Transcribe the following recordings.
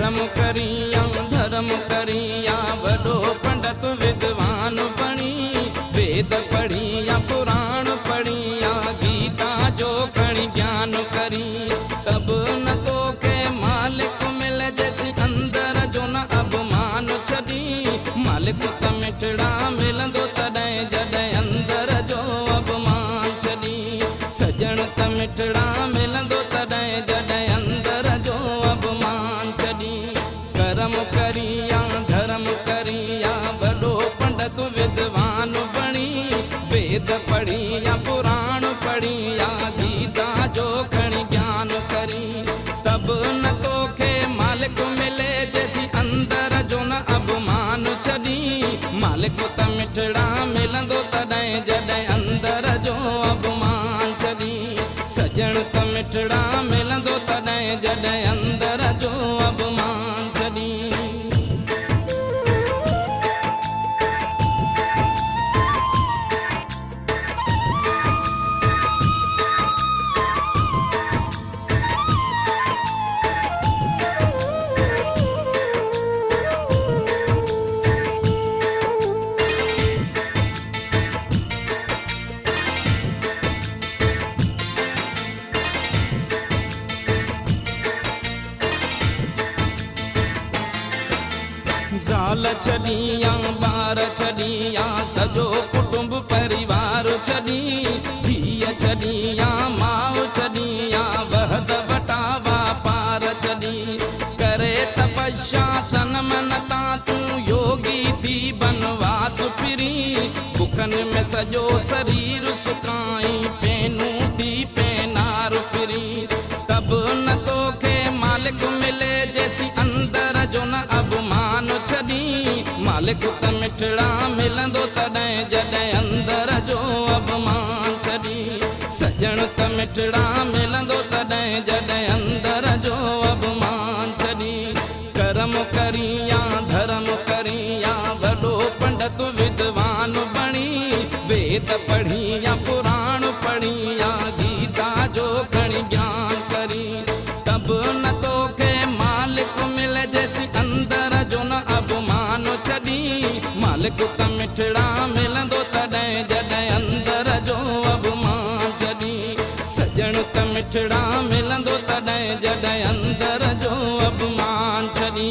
कर्म करिया धर्म करिया वडो पंडित विद्वान बणी वेद पढ़िया पुराण पढ़िया गीता जो खणी ज्ञान करी तब न तो के मालिक मिल जैसी अंदर जो न अभिमान छदी मालिक त मिठड़ा मिलंदो तॾहिं जॾहिं अंदर जो अभिमान छदी सजण त मिठड़ा मिलंदो तॾहिं जॾहिं अंदर जो अभिमान छदी कर्म करिया धर्म करिया वॾो पंडित विद्वान बणी वेद पढ़िया पुराण पढ़िया गीता जो खणी ज्ञान करी तब न तो के मालिक मिले जैसी अंदर जो न अभिमान छदी मालिक त मिठड़ा मिलंदो तॾहिं जॾहिं अंदर जो अभिमान छदी सजण त मिठड़ा मिलंदो तॾहिं जॾहिं अंदर जो अभिमान छदी ज़ाल छॾिया ॿार छॾिया सॼो कुटुंब परिवार छॾी धीअ छॾिया माउ छॾिया वहद वटावा पार छॾी करे तपस्या तन मन तां तूं योगी थी बनवास फिरी बुखनि में सॼो शरीर सुकाई पेनूं थी पेनार फिरी तब न तो के मालिक मिले जैसी अंदर जो न अभिमान छदी मालिक त मिठड़ा मिलंदो तॾहिं जॾहिं अंदर जो अभिमान छदी सजण त मिठड़ा मिलंदो तॾहिं जॾहिं अंदर जो अभिमान छदी कर्म करिया धर्म करिया वॾो पंडित विद्वान बणी वेद पढ़िया पुराण पढ़िया गीता जो खणी ज्ञान करी तब न तो के मालिक मिले जैसी अंदर जो न अभिमान छदी मालिक त मिठड़ा मिलंदो तॾहिं जॾहिं अंदर जो अभिमान छदी सजण त मिठड़ा मिलंदो तॾहिं जॾहिं अंदर जो अभिमान छदी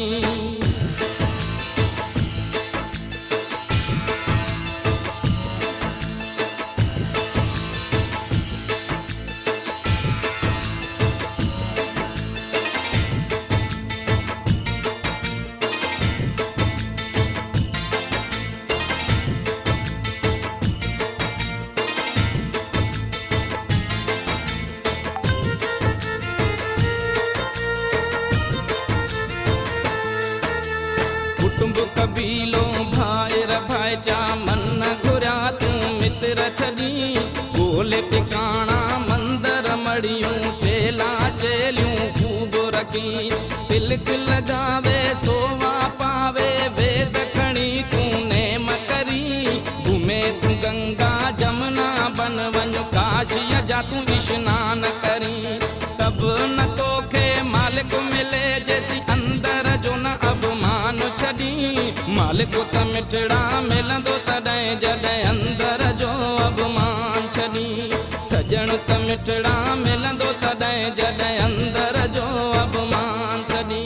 कुटुंब कबीलो भाइर भाइचा मन घुरिया तूं मित्र छॾी ॻोल्हे टिकाणा मंदर मड़ियूं चेला चेलियूं ख़ूब रखी तिलक लॻावे सोवा पावे वेद खणी तूं नेम करी घुमे तूं गंगा जमुना बन वञ काशीअ जा तूं इशनान करी तब न तो के मालिक मिले जैसी अंदर जो न अभिमान छदी मालिक त मिठड़ा मिलंदो तॾहिं जॾहिं अंदर जो अभिमान छदी सजण त मिठड़ा मिलंदो तॾहिं जॾहिं अंदर जो अभिमान छदी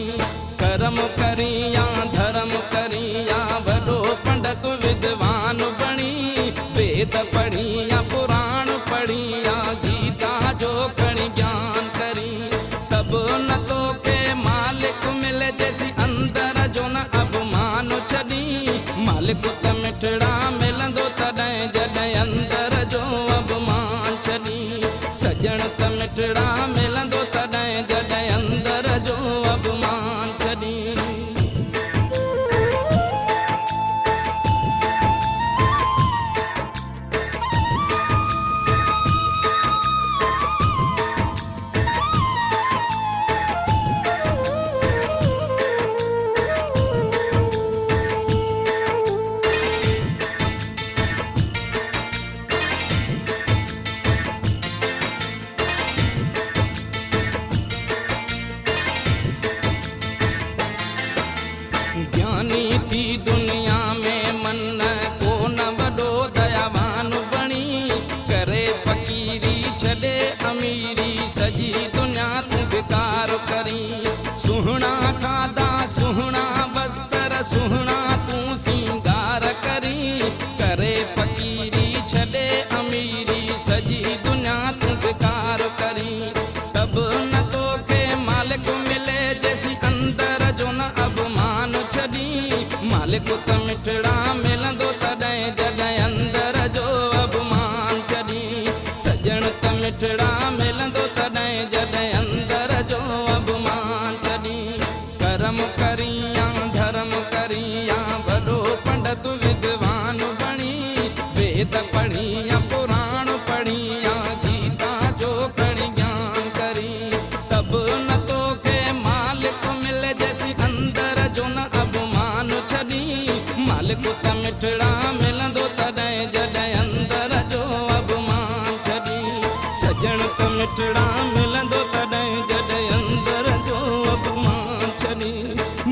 कर्म करिया धर्म करिया वॾो पंडित विद्वान बणी वेद पढ़िया पुराण पढ़िया गीता जो खणी ज्ञान करी तब न तो के मालिक मिले जैसी अंदर जो न अभिमान छदी मालिक त मिठड़ा मिलंदो तॾहिं जॾहिं अंदर जो अभिमान छदी सजण त मिठड़ा मिलंदो तॾहिं जॾहिं अंदर जो अभिमान छदी ही दुनिया में मन को न वॾो दयावान बणी करे फ़क़ीरी छॾे अमीरी सॼी दुनिया तूं बेकार करी सुहिणा खाधा सुहिणा वस्त्र सुहिणा तूं सिंगार करी करे फ़क़ीरी छॾे अमीरी सॼी दुनिया तूं बेकार करी तब न तोखे मालिक मिले जैसी अंदर जो न अभिमान छॾी मालिक त मिठड़ा मिलंदो तॾहिं जॾहिं अंदर जो अभिमान छॾी सजण त मिठड़ा मिलंदो तॾहिं जॾहिं अंदर जो अभिमान छॾी कर्म करियां धर्म करियां वॾो पंडित विद्वान बणी वेद पढ़ियां पुराण पढ़ियां गीता जो खणी ज्ञान करी तब न तोखे मालिक मिले जैसी अंदर जो न अभिमान छॾी मालिक त मिठड़ा मिलंदो तॾहिं जॾहिं अंदर जो अभिमान छॾी सजण त मिठड़ा मिलंदो तॾहिं जॾहिं अंदर जो अभिमान छॾी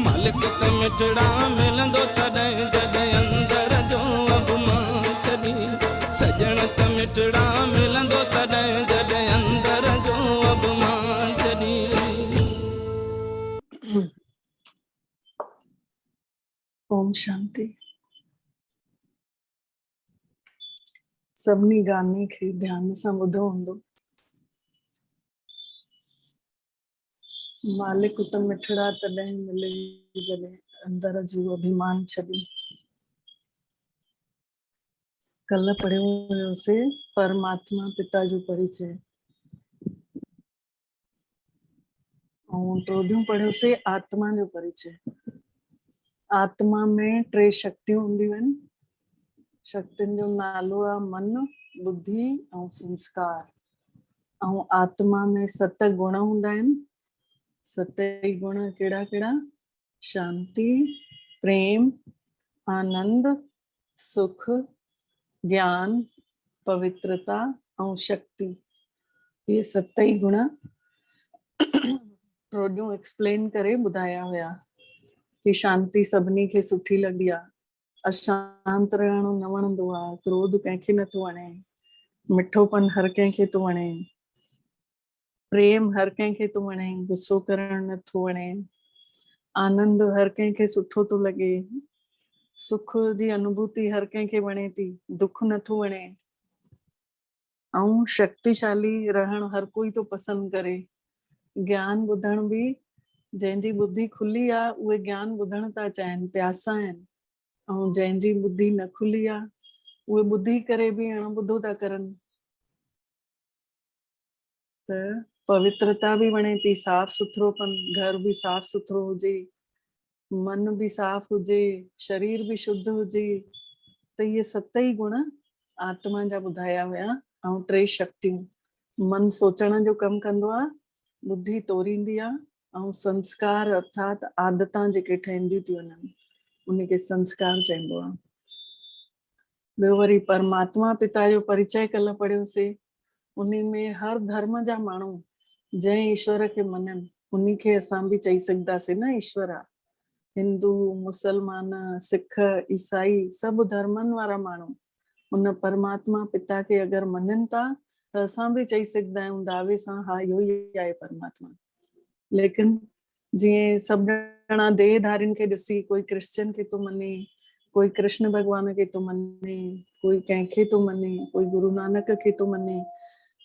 मालिक त मिठड़ा मिलंदो तॾहिं जॾहिं अंदर जो अभिमान छॾी सजण त मिठड़ा मिलंदो तॾहिं जॾहिं अंदर जो अभिमान छॾी ओम शांति। सभिनी गाने खे ध्यान सां ॿुधो हूंदो। मालिक त मिठड़ा तॾहिं मिले जॾहिं अंदर जो अभिमान छॾी। कल पढ़ियो हुयोसीं परमात्मा पिता जो परिचय ऐं टियों पढ़ियोसीं आत्मा जो परिचय। आत्मा में टे शक्तियूं हूंदियूं आहिनि। शक्तियुनि जो नालो आहे मन बुद्धि ऐं संस्कार। ऐं आत्मा में 7 गुण हूंदा आहिनि। 7 ई गुण कहिड़ा कहिड़ा? शांति, प्रेम, आनंद, सुख, ज्ञान, पवित्रता ऐं शक्ति। ये 7 ई गुण रोज़ एक्सप्लेन करे ॿुधाया हुया कि शांति सभिनी खे सुठी लॻंदी आहे, अशांत रहणो न वणंदो आहे, क्रोध कंहिंखे नथो वणे, मिठोपन हर कंहिंखे थो वणे, प्रेम हर कंहिंखे थो वणे, गुस्सो करणु नथो वणे, आनंद हर कंहिंखे सुठो थो लॻे, सुख जी अनुभूति हर कंहिंखे वणे थी, दुख नथो वणे, ऐं शक्तिशाली रहणु हर कोई थो पसंदि करे। ज्ञान ॿुधण बि जंहिंजी बुद्धि खुली आहे उहे ज्ञान ॿुधण था चाहिनि, प्यासा आहिनि, ऐं जंहिंजी बुद्धि न खुली आहे उहे ॿुधी करे बि अणॿुधो था करनि। त पवित्रता बि वणे थी, साफ़ सुथरोपन, घर बि साफ़ सुथरो हुजे, मन बि साफ़ हुजे, शरीर बि शुद्ध हुजे। त इहे 7 ई गुण आत्मा जा ॿुधाया हुया। ऐं 3 शक्तियूं, मन सोचण जो कमु कंदो आहे, बुद्धि तोरींदी आहे, ऐं संस्कार अर्थात आदतां जेके ठहंदियूं थियूं वञनि उनखे संस्कार चइबो आहे। ॿियो वरी परमात्मा पिता जो परिचय कल्ह पढ़ियोसीं। उन्ही में हर धर्म जा माण्हू जंहिं ईश्वर खे मञनि उनखे असां बि चई सघंदासीं न ईश्वर आहे। हिंदू, मुसलमान, सिख, ईसाई सभु धर्मनि वारा माण्हू उन परमात्मा पिता खे अगरि मञनि था त असां बि चई सघंदा आहियूं दावे सां हा इहो ई आहे परमात्मा। लेकिन जीअं सभु ॼणा देहधारियुनि खे ॾिसी कोई क्रिश्चियन खे थो मञे, कोई कृष्ण भॻवान खे थो मञे, कोई कंहिंखे थो मञे, कोई गुरु नानक खे थो मञे,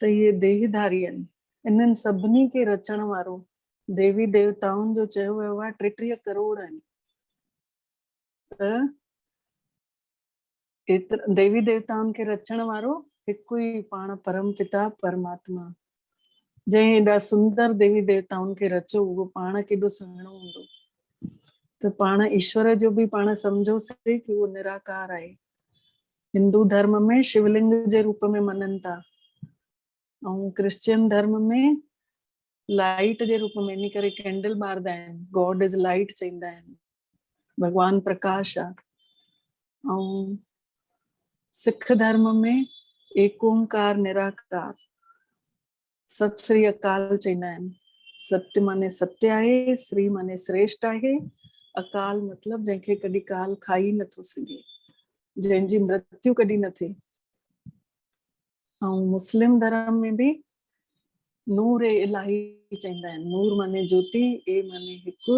त इहे देहधारी आहिनि। इन्हनि सभिनी खे रचण वारो देवी देवताउनि जो चयो वियो आहे 33 करोड़ आहिनि। त देवी देवताउनि खे रचण वारो हिकु ई पाण परम पिता परमात्मा। जंहिं एॾा सुंदर देवी देवताउनि खे रचो उहो पाण केॾो सुहिणो हूंदो। त पाण ईश्वर जो बि पाण सम्झोसीं कि उहो निराकार आहे। हिंदू धर्म में शिवलिंग जे रूप में मञनि था, ऐं क्रिश्चियन धर्म में लाइट जे रूप में, इन करे कैंडल ॿारदा आहिनि, गॉड इज लाइट चईंदा आहिनि, भगवान प्रकाश आहे। ऐं सिख धर्म में एक ओंकार निराकार, सत श्री अकाल चईंदा आहिनि। सत्य माने सत्य आहे, श्री माने श्रेष्ठ आहे, अकाल मतलब जंहिंखे कॾहिं काल खाई नथो सघे, जंहिंजी मृत्यु कॾहिं न थिए। ऐं मुस्लिम धर्म में भी नूर ए इलाही चवंदा आहिनि। नूर माने ज्योति, ए माने हिकु,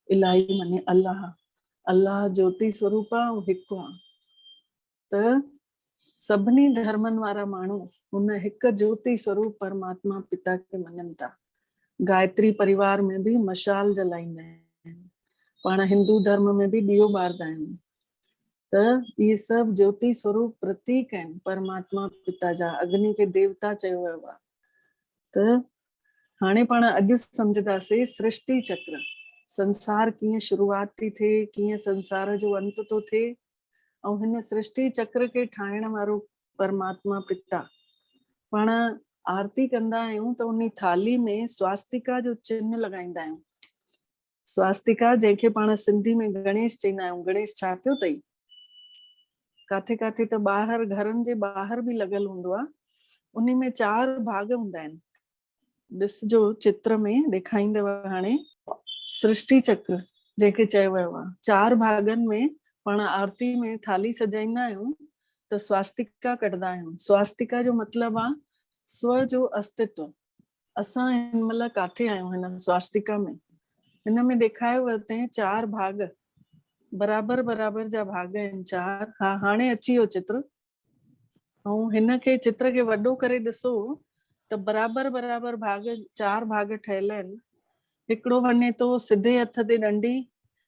इलाही माने अल्लाह। अल्लाह ज्योति स्वरूप आहे ऐं हिकु आहे। त सभिनी धर्मनि वारा माण्हू हुन हिकु ज्योति स्वरूप परमात्मा पिता खे मञनि था। गायत्री परिवार में भी मशाल जलाईंदा आहिनि, पाण हिंदू धर्म में भी ॾीओ ॿारदा आहियूं। त इहे सभु ज्योति स्वरूप प्रतीक आहिनि परमात्मा पिता जा। अग्नि खे देवता चयो वियो आहे। त हाणे पाण अॼु सम्झदासीं सृष्टि चक्र, संसार कीअं शुरूआत थी थिए, कीअं संसार जो अंत थो थिए, ऐं हिन सृष्टि चक्र खे ठाहिण वारो परमात्मा पिता। पाण आरती कंदा आहियूं त उन थाली में स्वास्तिका जो चिन्ह लॻाईंदा आहियूं। स्वास्तिका जंहिंखे पाण सिंधी में गणेश चवंदा आहियूं। गणेश छा पियो अथई? काथे काथे त ॿाहिरि, घरनि जे ॿाहिरि भी लॻल हूंदो आहे। उन में 4 भाग हूंदा आहिनि। ॾिसजो चित्र में ॾेखारींदव हाणे। सृष्टि चक्र जंहिंखे चयो वियो आहे, 4 भागनि में पाण आरती में थाली सजाईंदा आहियूं त स्वास्तिका कढंदा आहियूं। स्वास्तिका जो मतिलबु आहे स्व जो अस्तित्व। असां हिन महिल काथे आहियूं? हिन स्वास्तिका में। हिन में ॾेखारियो वियो अथई 4 भाग, बराबर बराबर जा भाग आहिनि 4। हा, हाणे अची वियो चित्र। ऐं हिन खे चित्र खे वॾो करे ॾिसो त बराबर बराबर भाग, 4 भाग ठहियल आहिनि। हिकिड़ो वञे थो सिधे हथ ते डंडी,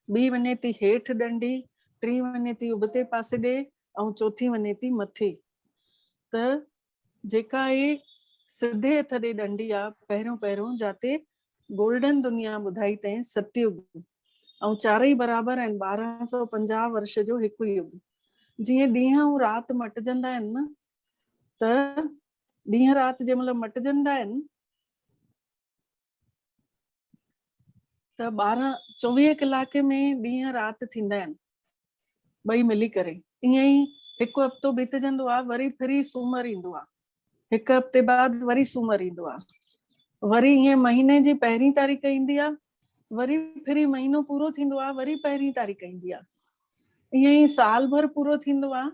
ॿी वञे थी हेठि डंडी, टी वञे थी उबते पासे ॾे, ऐं चौथी वञे थी मथे। त जेका ये सिधे हथ ॾे डंडी आहे, पहिरियों पहिरियों जाते गोल्डन दुनिया ॿुधाई अथई सतयुग, ऐं 4 बराबर आहिनि। 1250 वर्ष जो हिकु युग। जीअं ॾींहं ऐं राति मटिजंदा आहिनि न, त ॾींहं राति जंहिं महिल मटिजंदा आहिनि त 24 कलाक में ॾींहं राति थींदा आहिनि, ॿई मिली करे। ईअं ई हिकु हफ़्तो बीतजंदो आहे, वरी फिरी सूमर ईंदो आहे। हिकु हफ़्ते बाद वरी सूमर ईंदो आहे। वरी ईअं महीने जी 1 तारीख़ ईंदी आहे, वरी फिरी महीनो पूरो थींदो आहे, वरी 1 तारीख़ ईंदी आहे। ईअं ई साल भर पूरो थींदो आहे।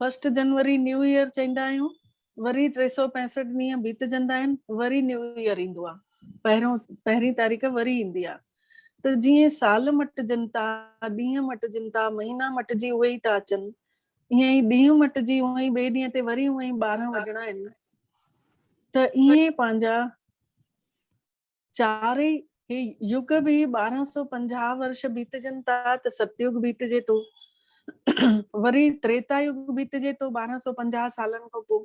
1 जनवरी न्यू ईयर चवंदा आहियूं, वरी 365 ॾींहं बीतजंदा आहिनि, वरी न्यू ईयर ईंदो आहे। 1 तारीख़ वरी ईंदी आहे। त जीअं साल मटिजनि था, ॾींहं मटिजनि था, महीना मटिजी उहे ई था अचनि, ईअं ई ॾींहं मटिजी उहो ई ॿिए ॾींहं ते वरी उहे ई 12 वॼणा आहिनि। त ईअं पंहिंजा 4 युग भी 1250 वर्ष बीतजनि था त सतयुग बीतजे थो, वरी त्रेता युग बीतजे थो 1250 सालनि खां पोइ,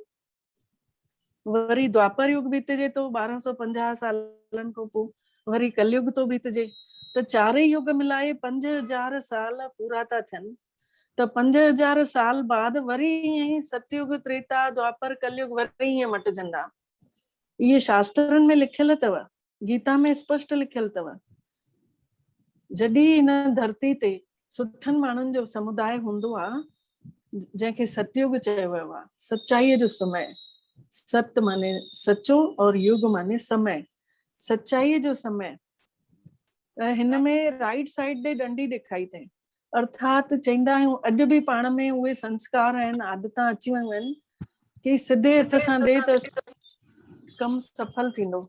वरी द्वापर युग बीतजे थो 1250 सालनि खां पोइ, वरी कलयुग तो बीतजे। त 4 युग मिलाए 5000 साल पूरा था थियनि। त 5000 साल बाद वरी ईअं ई सतयुग, त्रेता, द्वापर, कलयुग वरी ईअं मटिजंदा। इहे शास्त्रनि में लिखियल अथव, गीता में स्पष्ट लिखियल अथव। जॾहिं हिन धरती ते सुठनि माण्हुनि जो समुदाय हूंदो आहे, जंहिंखे सतयुग चयो वियो आहे, सच्चाईअ जो समय। सत माने सचो और युग माने समय, सच्चाईअ जो समय। हिन में राइट साइड ॾे डंडी ॾेखारी अथई। अर्थात चवंदा आहियूं अॼु बि पाण में उहे संस्कार आहिनि, आदतां अची वियूं आहिनि कि सिधे हथ सां ॾे त कमु सफल थींदो,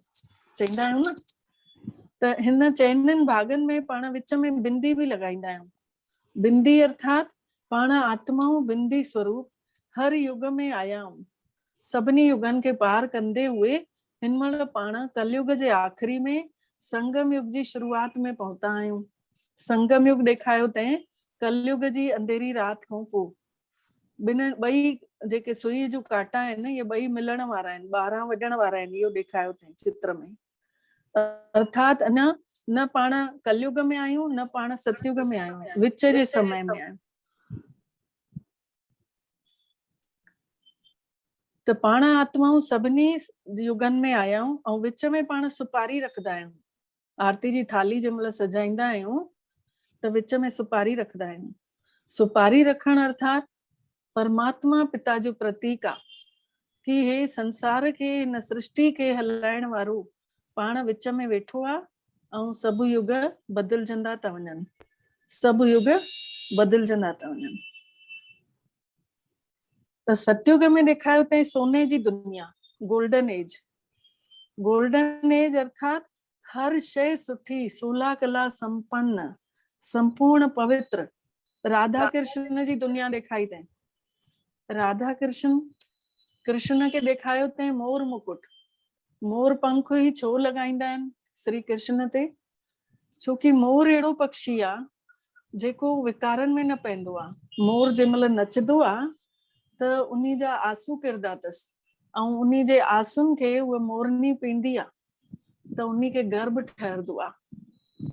चवंदा आहियूं न। त हिन चइनिनि भागनि में पाण विच में बिंदी बि लॻाईंदा आहियूं। बिंदी अर्थात पाण आत्माऊं बिंदी स्वरूप हर युग में आया आहियूं। सभिनी युगनि खे पार कंदे हुए हिन महिल पाण कलयुग जे आख़िरी में संगम युग जी शुरूआत में पहुता आहियूं। संगम युग ॾेखारियो अथई कलयुग जी अंधेरी राति खां पोइ। ॿई जेके सुई जूं कांटा आहिनि, इहे ॿई मिलण वारा आहिनि, 12 वॼण वारा आहिनि, इहो ॾेखारियो अथई चित्र में। अर्थात अञा न पाण कलयुग में आहियूं, न पाण सतयुग में आहियूं, विच जे समय में आहियूं। त पाण आत्माऊं सभिनी युगनि में आया आहियूं ऐं विच में पाण सुपारी रखंदा आहियूं। आरती जी थाली जंहिं महिल सजाईंदा आहियूं त विच में सुपारी रखंदा आहियूं। सुपारी रखण अर्थात परमात्मा पिता जो प्रतीक आहे कि हे संसार खे, हिन सृष्टि खे हलाइण वारो पाण विच में वेठो आहे ऐं सभु युग बदिलजंदा था वञनि। सभु युग बदिलजंदा था वञनि। त सतयुग में ॾेखारियो अथई सोने जी दुनिया, गोल्डन एज। गोल्डन एज अर्थात हर शइ सुठी, सोलह कला संपन्न, संपूर्ण पवित्र। राधा कृष्ण जी दुनिया ॾेखारी अथई। राधा कृष्ण, कृष्ण खे ॾेखारियो अथई मोर मुकुट। मोर पंख ही छो लॻाईंदा आहिनि श्री कृष्ण ते? छोकी मोर अहिड़ो पक्षी आहे जेको विकारनि में न पवंदो आहे। मोर जंहिं महिल नचंदो आहे त उन्ही जा आंसू किरंदा अथसि, ऐं उन्ही जे आंसुनि खे उहा मोरनी पींदी आहे त उन्ही खे गर्भ ठहंदो आहे।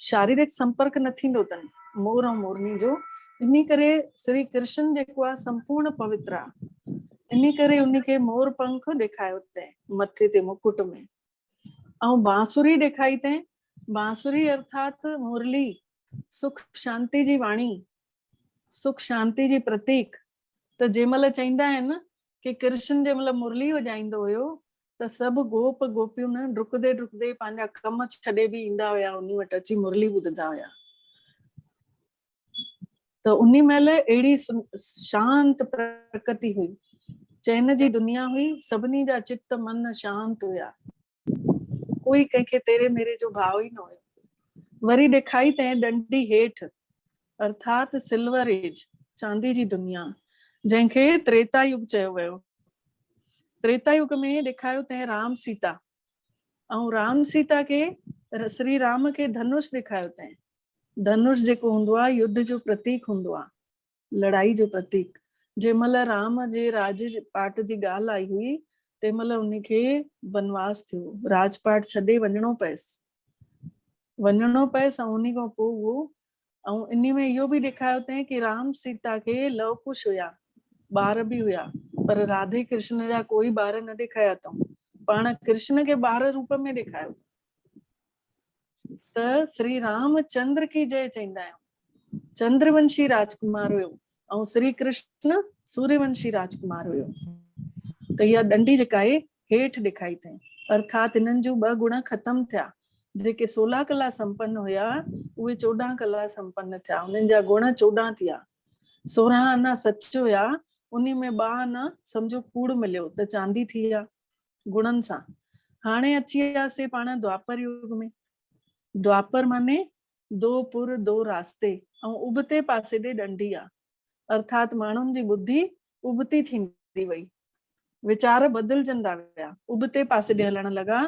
शारीरिक संपर्क न थींदो अथनि मोर ऐं मोरनी जो। इन करे श्री कृष्ण जेको आहे संपूर्ण पवित्र आहे। इन करे उन्ही खे मोर पंख ॾेखारियो अथई मथे ते मुकुट में। ऐं बांसुरी ॾेखारी अथई। बांसुरी अर्थात मुरली, सुख शांति जी वाणी, सुख शांति जी प्रतीक। त जंहिं महिल चईंदा आहिनि कि कृष्ण जंहिं महिल मुरली वॼाईंदो हुयो त सभु गोप गोपियूं न डुकदे डुकदे पंहिंजा कम छॾे बि ईंदा हुया, उन वटि अची मुरली ॿुधंदा हुया। त उन्ही महिल अहिड़ी शांत प्रकृति हुई, चैन जी दुनिया हुई, सभिनी जा चित्त मन शांत हुया, कोई कंहिंखे तेरे मेरे जो भाव ई न हुयो। वरी ॾेखारी अथई डंडी हेठि अर्थात सिल्वर एज, चांदी जी दुनिया, जंहिंखे त्रेता युग चयो वियो। त्रेता युग में ॾेखारियो अथई राम सीता, ऐं राम सीता खे, श्री राम खे धनुष ॾेखारियो अथई। धनुष जेको हूंदो आहे युद्ध जो प्रतीक हूंदो आहे, लड़ाई जो प्रतीक। जंहिं महिल राम जे राज पाट जी ॻाल्हि आई हुई तंहिं महिल उनखे वनवास थियो, राजपाट छॾे वञिणो पयसि, ऐं उन खां पोइ उहो, ऐं इन में इहो बि ॾेखारियो अथई कि राम सीता खे लव कुश हुया, ॿार बि हुया, पर राधे कृष्ण जा कोई ॿार न ॾेखारिया अथऊं, पाण कृष्ण खे ॿार रूप में ॾेखारियो। त श्री रामचंद्र की जय चईंदा आहियूं। चंद्रवंशी राजकुमार हुयो ऐं श्री कृष्ण सूर्यवंशी राजकुमार हुयो। त इहा डंडी जेका आहे हेठि ॾेखारी अथई, अर्थात हिननि जूं ॿ गुण ख़तम थिया। जेके 16 कला संपन्न हुया उहे 14 कला संपन्न थिया, उन्हनि जा गुण 14 थिया। 16 आना सच हुया, उन्ही में 2 आना सम्झो कूड़ मिलियो त चांदी थी विया गुणनि सां। हाणे अची वियासीं पाण द्वापर युग में। द्वापर माने 2 पुर 2 रास्ते ऐं उबते पासे ॾे डंडी आहे, अर्थात माण्हुनि जी बुद्धि उबती थींदी वई, वीचार बदिलजंदा विया, उबते पासे ॾे हलण लॻा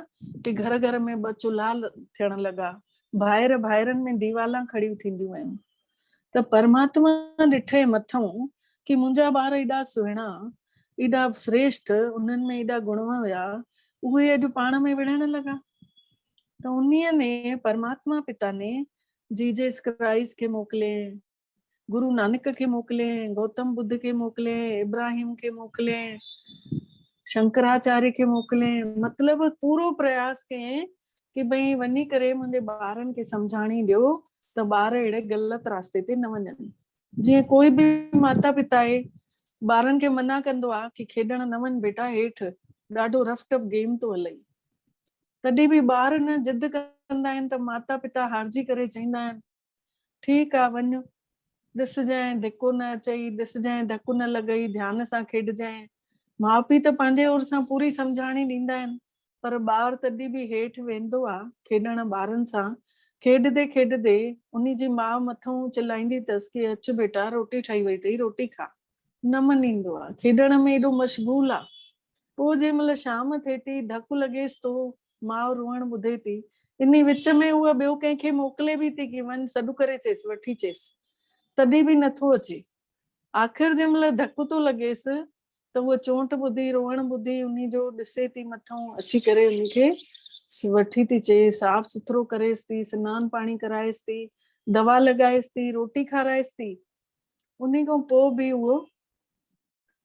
कि घर घर में 2 चुल्हा थियण लॻा, भाइरनि में दीवाला खड़ियूं थींदियूं आहिनि। त परमात्मा ॾिठे मथऊं कि मुंहिंजा ॿार एॾा सुहिणा, एॾा श्रेष्ठ, उन्हनि में एॾा गुण हुया, उहे अॼु पाण में विढ़ण लॻा। त उन्हीअ ने परमात्मा पिता ने जीसस क्राइस्ट खे मोकिले, गुरु नानक खे मोकिले, गौतम बुद्ध खे मोकिले, इब्राहिम खे मोकिले, शंकराचार्य खे मोकिले, मतलब पूरो प्रयास कयईं कि भई वञी करे मुंहिंजे ॿारनि खे सम्झाणी ॾियो त ॿार अहिड़े ग़लति रास्ते ते न वञनि। जीअं कोई बि माता पिता आहे ॿारनि खे मना कंदो आहे कि खेॾण न वञ बेटा हेठि, ॾाढो रफ टफ गेम थो हले, तॾहिं बि ॿार न जिद कंदा आहिनि त माता पिता हारजी करे चईंदा आहिनि ठीकु आहे वञ, ॾिसजांइ धिको न अचई, ॾिसजांइ धकु न लॻई, ध्यान सां खेॾजांइ। माउ पीउ त पंहिंजे ओर सां पूरी सम्झाणी ॾींदा आहिनि, पर ॿार तॾहिं बि हेठि वेंदो आहे खेॾण ॿारनि सां। खेॾंदे खेॾंदे उन्ही जी माउ मथां चिलाईंदी अथसि कि अच बेटा रोटी ठही वई अथई रोटी खा, न मञींदो आहे, खेॾण में एॾो मशगूल आहे। पोइ जंहिं महिल शाम थिए थी, धकु लॻेसि थो, माउ रोअण ॿुधे थी, इन विच में उहा ॿियो कंहिंखे मोकिले बि थी कि वञ सॾु करे चएसि वठी चएसि, तॾहिं बि नथो अचे। आख़िर जंहिं महिल धकु थो लॻेसि त उहा चोट ॿुधी, रोअण ॿुधी, उन्ही जो ॾिसे थी मथां अची करे उनखे वठी थी चए, साफ़ सुथरो करेसि थी, सनानु पाणी कराएसि थी, दवा लॻाएसि थी, रोटी खाराएसि थी। उन्ही खां पोइ बि उहो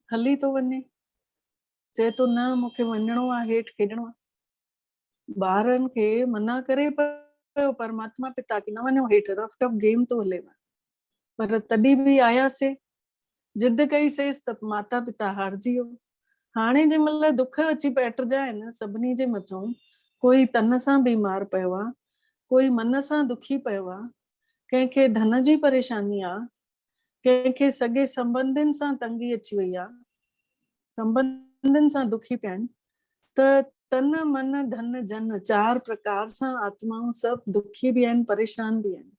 हली थो वञे, चए थो न मूंखे वञिणो आहे हेठि खेॾणो आहे। ॿारनि खे मना करे पियो परमात्मा पिता कि न वञो हेठि, रफ टफ गेम थो हलेव, पर तॾहिं बि आयासीं, जिद कईसीं त माता पिता हारजी वियो। हाणे जंहिं महिल दुख अची पेटजा आहिनि सभिनी जे मथां, कोई तन सां बीमार पियो आहे, कोई मन सां दुखी पियो आहे, कंहिंखे धन जी परेशानी आहे, कंहिंखे सॻे संबंधियुनि सां तंगी अची वई आहे, संबंधियुनि सां दुखी पिया आहिनि, त तन मन धन जन 4 प्रकार सां आत्माऊं सभु दुखी बि आहिनि, परेशान बि आहिनि।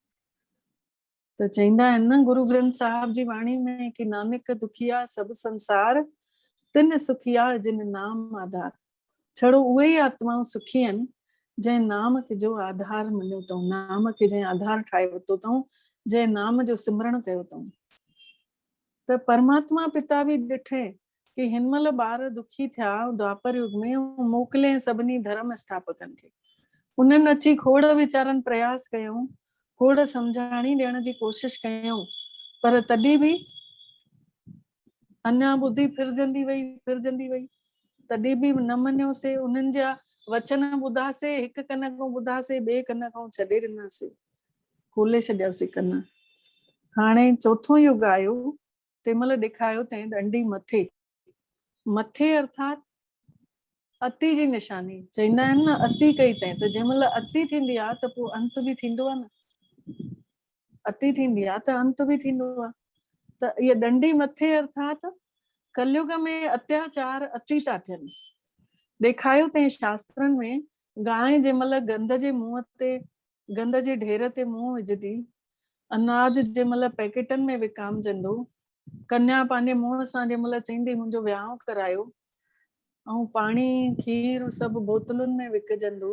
त चईंदा आहिनि न गुरु ग्रंथ साहिब जी वाणी में कि नानक दुखिया सभु संसार, तिन सुखिया जिन नाम आधार। छड़ो उहे ई आत्माऊं सुखी आहिनि जंहिं नाम खे जो आधार मञियो अथऊं, नाम खे जंहिं आधार ठाहे वरितो अथऊं, जंहिं नाम जो सिमरण कयो अथऊं। त परमात्मा पिता बि ॾिठे कि हिन महिल ॿार दुखी थिया द्वापर युग में, मोकिले सभिनी धर्म स्थापकनि खे। उन्हनि अची खोड़ वीचारनि प्रयास कयूं, खोड़ सम्झाणी ॾियण जी कोशिश कयूं, पर तॾहिं बि अञा ॿुधी फिरजंदी वई, तॾहिं बि न मञियोसीं। उन्हनि जा वचन ॿुधासीं, हिकु कन खां ॿुधासीं, ॿिए कन खां छॾे ॾिनासीं, खोले छॾियासीं कन। हाणे चौथो युग आयो, तंहिं महिल ॾेखारियो तंहिं ॾंडी मथे अर्थात अति जी निशानी। चईंदा आहिनि न अति कई तंहिं, त जंहिं महिल अति थींदी आहे त पोइ अंत बि थींदो आहे न, अति थींदी आहे त अंत बि थींदो आहे। त इहा ॾंडी मथे अर्थात कलयुग में अत्याचार अति था थियनि। ॾेखारियो तंहिं शास्त्रनि में, गांइ जंहिं महिल गंद जे मुंहं ते, गंद जे ढेर ते मुंहुं विझंदी, अनाज जंहिं महिल पैकेटनि में विकामजंदो, कन्या पंहिंजे मुंहं सां जंहिं महिल चईंदी मुंहिंजो विहांउ करायो, ऐं पाणी खीर सभु बोतलुनि में विकजंदो,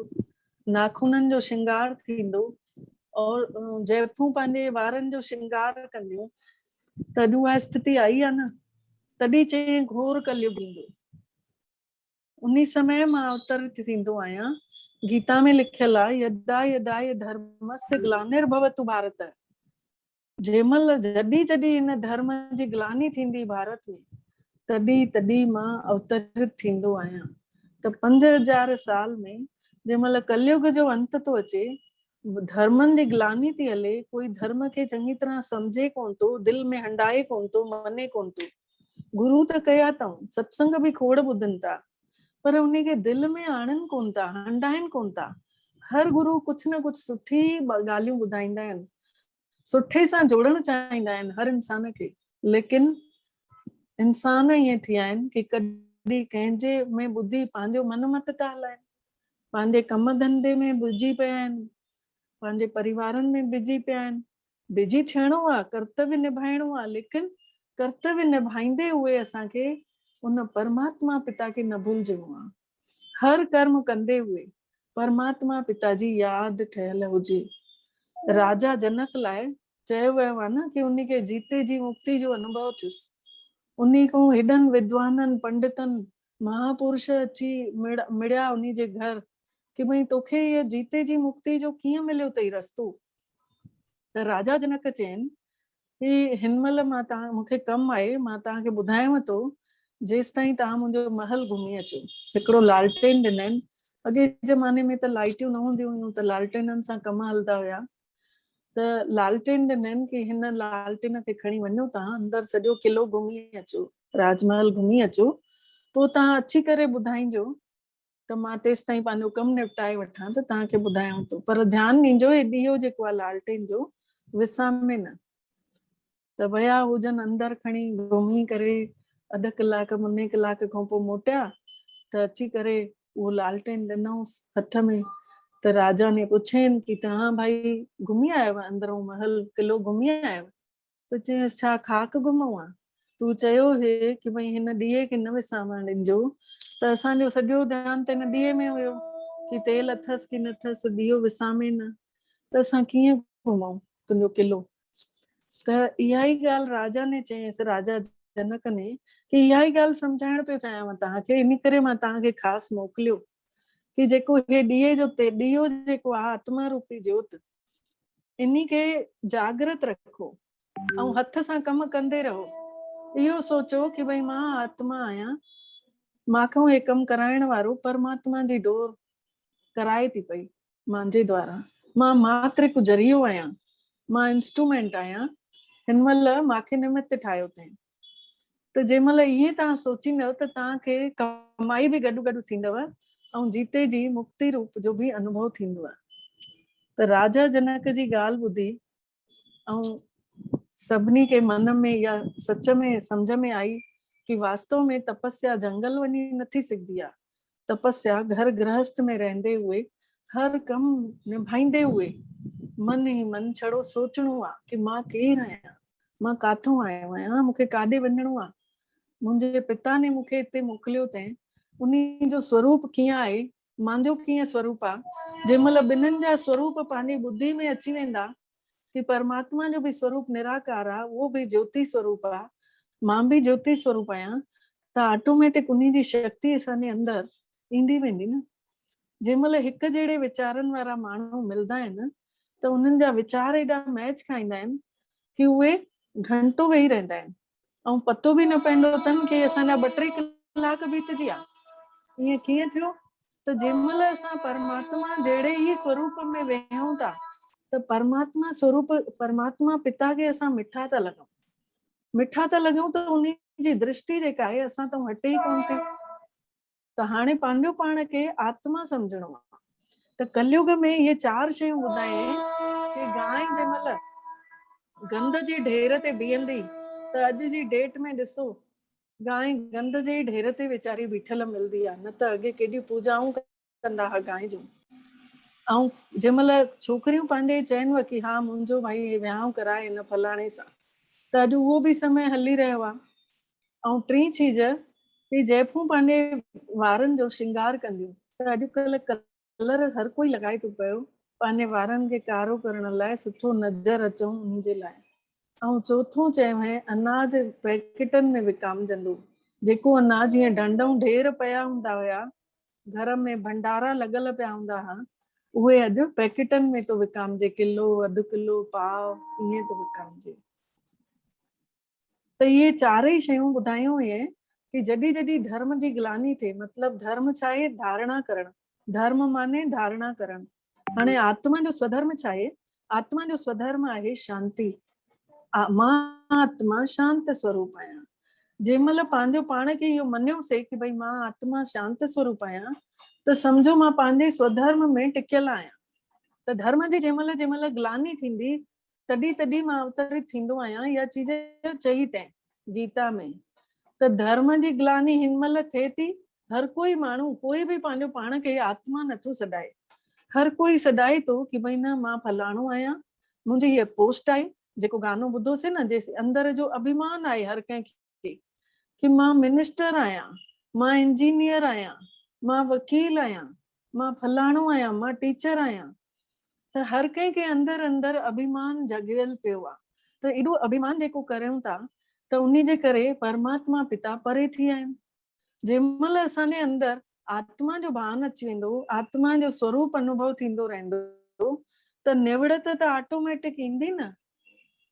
नाखूननि जो श्रृंगार थींदो, और जैफूं पंहिंजे वारनि जो श्रृंगार कंदियूं, तॾहिं उहा स्थिति आई आहे न। तॾहिं चई घोर कलयुग ईंदो। उन्ही समय मां अवतरित थींदो आहियां। गीता में लिखियल आहे, यदा यदा धर्मस्य ग्लानिर्भवतु भारत। जंहिंमहिल जॾहिं हिन धर्म जी ग्लानी थींदी भारत में, तॾहिं मां अवतरित थींदो आहियां। त 5000 साल में जंहिंमहिल कलयुग जो अंत थो अचे, धर्मनि जी ग्लानी थी हले, कोई धर्म खे चङी तरह सम्झे कोन थो, दिलि में हंडाए कोन थो, मने कोन थो। गुरू त कया अथऊं, सत्संग बि खोड़ ॿुधनि था, पर उनखे दिलि में आणनि कोन था, हंडाइनि कोन था। हर गुरू कुझु न कुझु सुठी ॻाल्हियूं ॿुधाईंदा आहिनि, सुठे सां जोड़णु चाहींदा आहिनि हर इंसान खे। लेकिन इंसान ईअं थी विया आहिनि कि कॾहिं कंहिंजे में ॿुधी पंहिंजो मन मत था हलाइनि, पंहिंजे कम धंधे में बिजी पिया आहिनि, पंहिंजे परिवारनि में बिजी पिया आहिनि। बिजी थियणो आहे, कर्तव्य निभाइणो आहे, लेकिन कर्तव्य निभाईंदे हुए असांखे उन परमात्मा पिता खे न भुलिजणो आहे। हर कर्म कंदे हुए परमात्मा पिता जी यादि ठहियल हुजे। राजा जनक लाइ चयो वियो आहे न कि उनखे जीते जी मुक्ति जो अनुभव थियुसि। उन्ही खां हेॾनि विद्वाननि पंडितनि महापुरुष अची मिड़िया उन्ही जे घर कि भई तोखे ये जीते जी मुक्ति जो कीअं मिलियो अथई रस्तो। त राजा जनक चयनि कि हिन महिल मूंखे कमु आहे, मां तव्हांखे ॿुधायांव थो, जेसि ताईं तव्हां मुंहिंजो महल घुमी अचो। हिकिड़ो लालटेन ॾिननि। अॻे ज़माने में त लाइटियूं न हूंदियूं हुयूं, त लालटेननि सां कम हलंदा हुया। त लालटेन ॾिननि कि हिन लालटेन खे खणी वञो, तव्हां अंदरि सॼो किलो घुमी अचो, राजमहल घुमी अचो, पोइ तव्हां अची करे ॿुधाइजो, त मां तेसि ताईं पंहिंजो कमु निपटाए वठां त तव्हांखे ॿुधायांव थो। पर ध्यानु ॾिजो, हे ॾीओ जेको आहे लालटेन जो विसामे न। त विया हुजनि अंदरि खणी घुमी करे, अधु कलाक मुने कलाक खां पोइ मोटिया त अची करे उहो लालटेन ॾिनऊंसि हथ में। त राजा ने पुछेनि कि तव्हां भाई घुमी आयव अंदरों महल, किलो घुमी आयव? त चयसि छा ख़ाक घुमऊं आहे? तूं चयो हे कि भई हिन ॾीए खे न विसामण ॾिजो, त असांजो सॼो ध्यानु त हिन ॾीए में हुयो कि तेल अथसि कि न अथसि, ॾीओ विसामे न, त असां कीअं घुमऊं तुंहिंजो किलो। त इहा ई ॻाल्हि राजा ने चयसि, राजा जनक ने, कि इहा ई ॻाल्हि सम्झाइण पियो चाहियां तव्हांखे, इन करे मां तव्हांखे ख़ासि मोकिलियो कि जेको हे ॾीए जो ॾीओ जेको आहे आत्मा रूपी ज्योत, इन्ही खे जागृत रखो ऐं हथ सां कमु कंदे रहो। इहो सोचो कि भई मां आत्मा आहियां, मां हे कमु कराइण वारो परमात्मा जी डोर कराए थी पई मुंहिंजे द्वारा। मां मात्र हिकु ज़रियो आहियां, मां इंस्ट्रूमेंट आहियां, हिन महिल मूंखे निमित्त ठाहियो अथई। त जंहिं महिल इहे तव्हां सोचींदव त तव्हांखे कमाई बि गॾु गॾु थींदव ऐं जीते जी मुक्ति रूप जो बि अनुभव थींदो आहे। त राजा जनक जी ॻाल्हि ॿुधी ऐं सभिनी खे मन में या सच में सम्झ में आई कि वास्तव में तपस्या जंगल वञी नथी सघंदी आहे। तपस्या घर गृहस्थ में रहंदे हुए हर कम निभाईंदे हुए मन ही मन छड़ो सोचणो आहे कि मां केरु आहियां, मां काथों आयो आहियां, मूंखे काॾे वञिणो आहे, मुंहिंजे पिता ने मूंखे हिते मोकिलियो अथई, उन्ही जो स्वरूप कीअं आहे, मुंहिंजो कीअं स्वरूप आहे। जंहिंमहिल ॿिन्हिनि जा स्वरूप पंहिंजी बुद्धि में अची वेंदा कि परमात्मा जो भी स्वरूप निराकार आहे, वो भी ज्योति स्वरूप आहे, मां भी ज्योति स्वरूप आहियां, त ऑटोमेटिक उन्ही जी शक्ति असांजे अंदर ईंदी वेंदी न। जंहिंमहिल हिक जहिड़े वीचारनि वारा माण्हू मिलंदा आहिनि त उन्हनि जा वीचार एॾा मैच खाईंदा आहिनि कि उहे घंटो वेही रहंदा आहिनि ऐं पतो बि न पवंदो अथनि कि असांजा 2-3 कलाक बीतजी विया। ईअं कीअं थियो? त जंहिंमहिल असां परमात्मा जहिड़े ई स्वरूप में वेहूं था त परमात्मा स्वरूप, परमात्मा पिता खे असां मिठा था लॻूं, मिठा था लॻूं त उन जी दृष्टि जेका आहे असां तां हटे ई कोन थी। त हाणे पंहिंजो पाण खे आत्मा सम्झणो आहे। त कलयुग में ये 4 शयूं ॿुधाए कि गांइ जंहिंमहिल गंद जे ढेर ते बीहंदी त अॼु जी डेट में ॾिसो गांइ गंद जे ढेर ते वीचारी बीठल मिलंदी आहे, न त अॻे केॾियूं पूजाऊं कंदा हुआ गांइ जूं। ऐं जंहिंमहिल छोकिरियूं पंहिंजे चइनि कि हा मुंहिंजो भाई विहांउ कराए हिन फलाणे सां, त अॼु उहो बि समय हली रहियो आहे। ऐं टी चीज कि जैफूं पंहिंजे वारनि जो श्रंगार कंदियूं, त अॼुकल्ह कलर हर कोई लॻाए थो पियो पंहिंजे वारनि खे कारो करण लाइ, सुठो नज़र अचूं उन जे लाइ। ऐं चौथों चयो अनाज पैकेटनि में विकामजंदो, जेको अनाज जीअं डंडूं ढेर पिया हूंदा हुया, घर में भंडारा लॻल पिया हूंदा हुआ, उहे अॼु पैकेटनि में थो विकामजे, किलो, अधु किलो, पाव, ईअं थो विकामजे। त इहे 4 शयूं ॿुधायूं इहे कि जॾहिं जॾहिं धर्म जी ग्लानी थिए, मतलब धर्म छा आहे? धारणा करण। धर्म माने धारणा करण। हाणे आत्मा जो स्वधर्म छा आहे? आत्मा जो स्वधर्म आहे शांति। मां आत्मा शांत स्वरूप आहियां। जंहिंमहिल पंहिंजो पाण खे इहो मञियोसीं कि भई मां आत्मा शांत स्वरूप आहियां, त सम्झो मां पंहिंजे स्वधर्म में टिकियल आहियां। त धर्म जी जंहिंमहिल ग्लानी थींदी तॾहिं तॾहिं मां अवतरित थींदो आहियां। इहा चीज चई अथई गीता में। त धर्म जी ग्लानी हिन महिल थिए थी, हर कोई माण्हू कोई बि पंहिंजो पाण खे आत्मा नथो सॾाए। हर कोई सॾाए थो कि भई न मां फलाणो आहियां, मुंहिंजी हीअ पोस्ट आहे। जेको गानो ॿुधोसीं न, जे अंदर जो अभिमान आहे हर कंहिंखे कि मां मिनिस्टर आहियां, मां इंजीनियर आहियां, मां वकील आहियां, मां फलाणो आहियां, मां टीचर आहियां। त हर कंहिंखे अंदर अंदर अभिमान जगियल पियो आहे। त एॾो अभिमान जेको करियूं था त उन जे करे परमात्मा पिता परे थी विया आहिनि। जंहिंमहिल असांजे अंदर आत्मा जो भान अची वेंदो, आत्मा जो स्वरूप अनुभव थींदो रहंदो, त निवड़त त ऑटोमेटिक ईंदी न।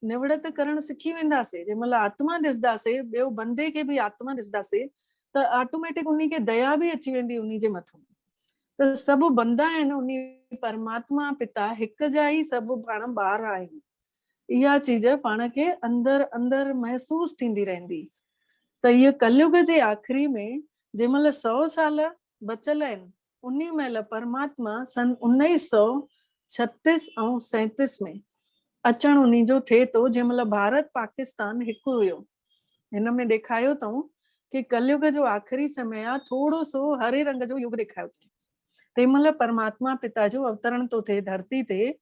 निवड़त करण सिखी वेंदासीं। जंहिंमहिल आत्मा ॾिसंदासीं, ॿियो बंदे खे बि आत्मा ॾिसंदासीं, त ऑटोमेटिक उन खे दया बि अची वेंदी उन जे मथां। त सभु बंदा आहिनि उन परमात्मा पिता हिक जा ई सभु पाण ॿार आहिनि। इहा चीज पाण खे अंदर अंदर महसूस थींदी रहंदी। त इहो कलयुग जे आख़िरी में जंहिंमहिल 100 साल बचियल आहिनि, उन महिल परमात्मा सन 1936 ऐं 37 में अचण उन जो थिए थो, जंहिंमहिल भारत पाकिस्तान हिकु हुयो। हिन में ॾेखारियो अथऊं कि कलयुग जो आख़िरी समय आहे, थोरो सो हरे रंग जो युग ॾेखारियो अथईं। तंहिंमहिल परमात्मा पिता जो अवतरण थो थिए धरती ते,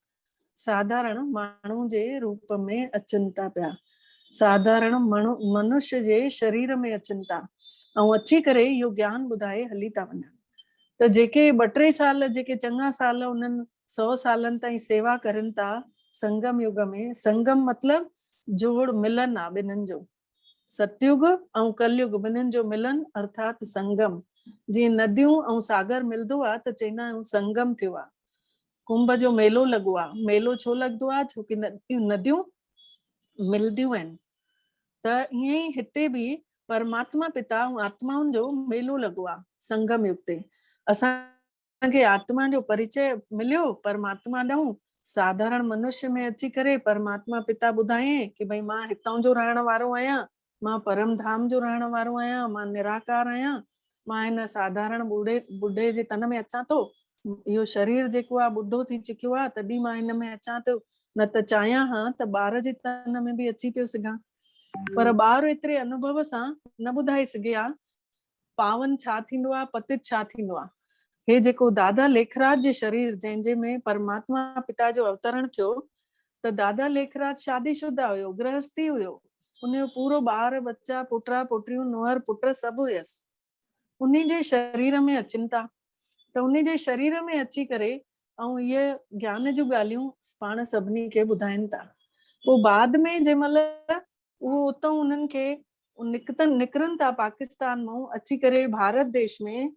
साधारण माण्हू जे रूप में अचनि था पिया। साधारण मनुष्य जे शरीर में अचनि था ऐं अची करे इहो ज्ञान ॿुधाए हली था वञनि। त जेके 2-3 साल, जेके चङा साल उन्हनि 100 सालनि ताईं सेवा करनि था संगम युग में, संगम मतलब जोड़ मिलन आहे ॿिन्हिनि जो, सतयुग ऐं कलयुग ॿिन्हिनि जो मिलन अर्थात संगम। जीअं नदियूं ऐं सागर मिलंदो आहे त चवंदा आहियूं संगम थियो आहे। कुंभ जो मेलो लॻो आहे। मेलो छो लॻंदो आहे? छोकी नदियूं मिलंदियूं आहिनि। त ईअं ई हिते बि परमात्मा पिता ऐं आत्माउनि जो मेलो लॻो आहे संगम युग ते। असांखे आत्मा जो परिचय मिलियो परमात्मा ॾांहुं, साधारण मनुष्य में अची करे परमात्मा पिता ॿुधाए कि भई मां हितां जो रहण वारो आहियां, मां परम धाम जो रहण वारो आहियां, मां निराकार आहियां, मां हिन साधारण बुढ़े जे तन में अचां थो। इहो शरीर जेको आहे ॿुढो थी चुकियो आहे, तॾहिं मां हिन में अचां थो। न त चाहियां हा त ॿार जे तन में बि अची पियो सघां, पर ॿार एतिरे अनुभव सां न ॿुधाए सघे आ पावन छा थींदो आहे, पतित छा थींदो आहे। हे जेको दादा लेखराज जे शरीर जंहिंजे में परमात्मा पिता जो अवतरण थियो, त दादा लेखराज शादीशुदा हुयो, गृहस्थी हुयो, उनजो पूरो ॿार बच्चा पुटरा पुटरियूं नुंहर पुट सभु हुयसि, उन जे शरीर में अचनि था। त उन जे शरीर में अची करे ऐं इहे ज्ञान जूं ॻाल्हियूं पाण सभिनी खे ॿुधाइनि था। पोइ बाद में जंहिं महिल उहो उतां उन्हनि खे निकिरनि था पाकिस्तान मां अची करे भारत देश में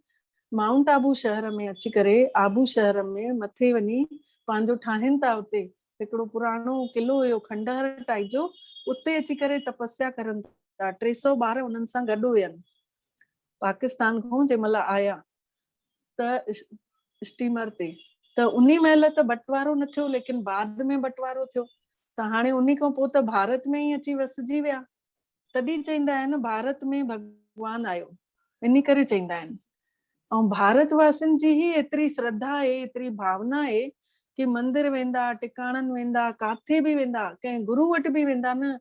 माउंट आबू शहर में अची करे आबू शहर में मथे वञी पंहिंजो ठाहिनि था। उते हिकिड़ो पुराणो किलो हुयो खंडहर टाइप जो, उते अची करे तपस्या करनि था। 300 ॿार उन्हनि सां गॾु हुयनि पाकिस्तान खां जंहिं महिल आया त स्टीमर ते। त उन्ही महिल त बंटवारो न थियो, लेकिन बाद में बंटवारो थियो। त हाणे उन्ही खां पोइ त भारत में ई अची वसिजी विया। तॾहिं चईंदा आहिनि भारत में भगवान आयो, इन करे चईंदा आहिनि। ऐं भारतवासियुनि जी ही एतिरी श्रद्धा आहे, एतिरी भावना आहे कि मंदिर वेंदा, टिकाणनि वेंदा, काथे बि वेंदा, कंहिं गुरू वटि बि वेंदा न,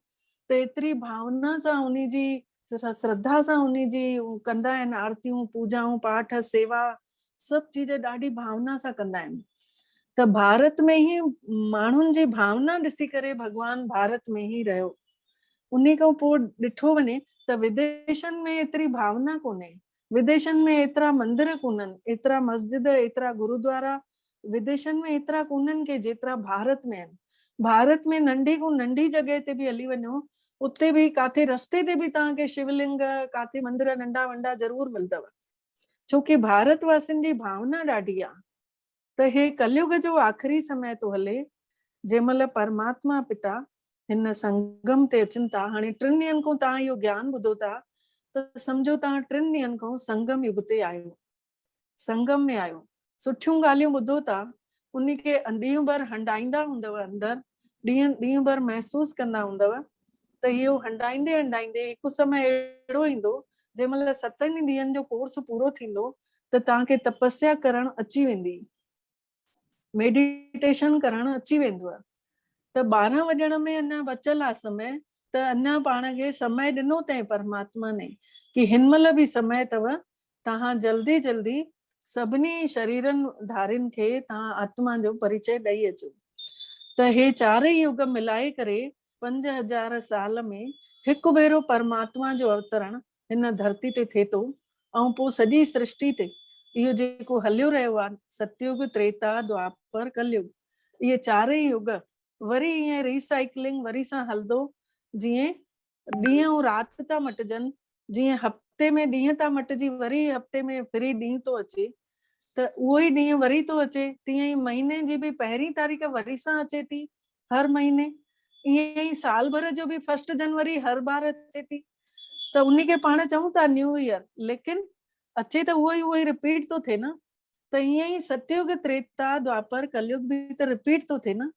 त एतिरी भावना सां उन्ही जी श्रद्धा सां उन्ही जी कंदा आहिनि आरतियूं, पूजाऊं, पाठ, सेवा, सभु चीज ॾाढी भावना सां कंदा आहिनि। त भारत में ई माण्हुनि जी भावना ॾिसी करे भगवान भारत में ई रहियो। उन्ही खां पोइ ॾिठो वञे त विदेशनि में एतिरी भावना कोन्हे, विदेशनि में एतिरा मंदिर कोन्हनि, एतिरा मस्जिद, एतिरा गुरुद्वारा विदेशनि में एतिरा कोन्हनि के जेतिरा भारत में आहिनि। भारत में नंढी खां नंढी जॻह ते बि हली वञो, उते बि काथे रस्ते ते बि तव्हांखे शिवलिंग, काथे मंदिर नंढा वंढा ज़रूर मिलंदव, छोकी भारतवासियुनि जी भावना ॾाढी आहे। त हे कलयुग जो आख़िरी समय तो हले, जंहिं महिल परमात्मा पिता हिन संगम ते अचनि था। हाणे 3 ॾींहंनि खां तव्हां इहो ज्ञान ॿुधो था त सम्झो तव्हां 3 ॾींहंनि खां संगम युग ते आहियो, संगम में आहियो, सुठियूं ॻाल्हियूं ॿुधो था, उन खे ॾींहुं भर हंडाईंदा हूंदव, अंदरि ॾींहुं भर महसूस कंदा हूंदव। त इहो हंडाईंदे हंडाईंदे हिकु समय अहिड़ो ईंदो जंहिं महिल 7 ॾींहंनि जो कोर्स पूरो थींदो त तव्हांखे तपस्या करणु अची वेंदी, मेडिटेशन करणु अची वेंदव। त 12 वॼण में अञा बचियल आहे समय, त अञा पाण खे समय ॾिनो अथई परमात्मा ने कि हिन महिल बि समय अथव, तव्हां जल्दी जल्दी सभिनी शरीरनि धारियुनि खे तव्हां आत्मा जो परिचय ॾेई अचो। त हे 4 युग मिलाए करे 5000 साल में हिकु भेरो परमात्मा जो अवतरण हिन धरती ते थिए थो। ऐं पोइ सॼी सृष्टि ते इहो जेको हलियो रहियो आहे, सतयुग, त्रेता, द्वापर, कलयुग, इहे 4 युग वरी ईअं रिसाइकलिंग वरी सां हलंदो। जीअं ॾींहं ऐं राति था मटिजनि, जीअं हफ़्ते में ॾींहं था मटिजी वरी हफ़्ते में फिरी ॾींहुं थो अचे, त उहो ई ॾींहुं वरी थो अचे। तीअं ई महीने जी बि 1 तारीख़ वरी सां अचे थी हर महीने। ईअं ई साल भर जो बि 1 जनवरी हर बार अचे थी। त उन खे पाण चऊं था न्यू ईयर, लेकिन अचे त उहो ई रिपीट थो थिए न। त ईअं ई सतयुग, त्रेता, द्वापर, कलयुग बि त रिपीट थो थिए न।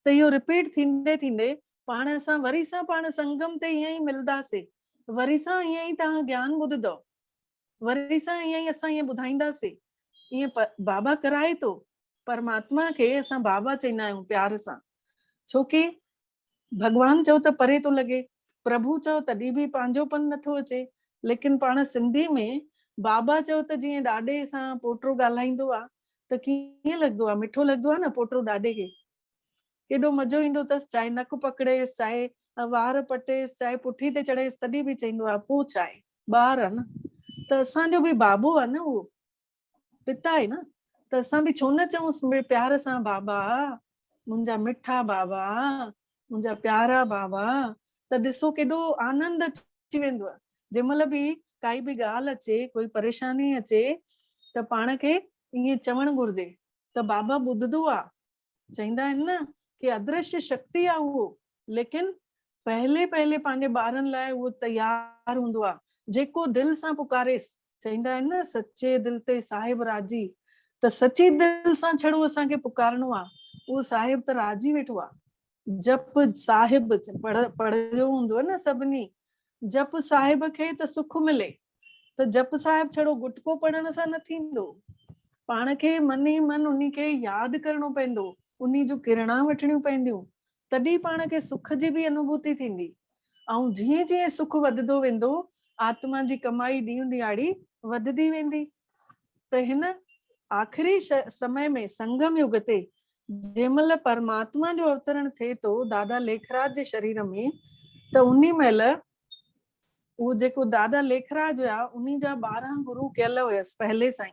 त इहो रिपीट थींदे थींदे पाण सां वरी सां पाण संगम ते ईअं ई मिलंदासीं, वरी सां ईअं ई तव्हां ज्ञान ॿुधंदव, वरी सां ईअं ई असां ईअं ॿुधाईंदासीं। ईअं बाबा कराए थो। परमात्मा खे असां बाबा चईंदा आहियूं प्यार सां, छोकी भगवान चओ त परे थो लॻे, प्रभु चओ तॾहिं बि पंहिंजोपन नथो अचे। लेकिन पाण सिंधी में बाबा चओ त जीअं ॾाॾे सां पोटो ॻाल्हाईंदो आहे त कीअं लॻंदो आहे, मिठो लॻंदो आहे न पोटो ॾाॾे खे, केॾो मज़ो ईंदो अथसि। चाहे नक पकड़ेसि, चाहे वार पटेसि, चाहे पुठी ते चढ़ेसि, तॾहिं बि चईंदो आहे पोइ छा आहे, ॿार आहे न। त असांजो बि बाबू आहे न, उहो पिता आहे न। त असां बि छो न चऊंसि प्यार सां बाबा, मुंहिंजा मिठा बाबा, मुंहिंजा प्यारा बाबा। त ॾिसो केॾो आनंद अची वेंदो आहे। जंहिं महिल बि काई बि ॻाल्हि अचे, कोई परेशानी अचे, त पाण खे ईअं चवणु घुरिजे त बाबा ॿुधंदो आहे। चईंदा आहिनि न कि अदृश्य शक्ति आहे उहो, लेकिन पहले पंहिंजे ॿारनि लाइ उहो तयार हूंदो आहे, जेको दिलि सां पुकारेसि। चईंदा आहिनि न सचे दिलि ते साहिब राजी। त सची दिलि सां छड़ो असांखे पुकारणो आहे, उहो साहिब त राजी वेठो आहे। जप साहिब पढ़ियो हूंदो न सभिनी, जप साहिब खे त सुख मिले। त जप साहिब छड़ो गुटको पढ़ण सां न थींदो, पाण खे मन ई मन उन खे यादि करणो पवंदो, उन जूं किरणा वठणियूं पवंदियूं। तॾहिं पाण खे सुख जी बि अनुभूति थींदी। ऐं जीअं जीअं सुख वधंदो वेंदो आत्मा जी कमाई ॾींहुं ॾियारी वधंदी वेंदी। त हिन आख़िरी समय में संगम युग ते जंहिंमहिल परमात्मा जो अवतरण थिए थो दादा लेखराज जे शरीर में, त उन्ही महिल उहो जेको दादा लेखराज हुया उन्ही जा 12 गुरु कयल हुयसि पहले सां ई।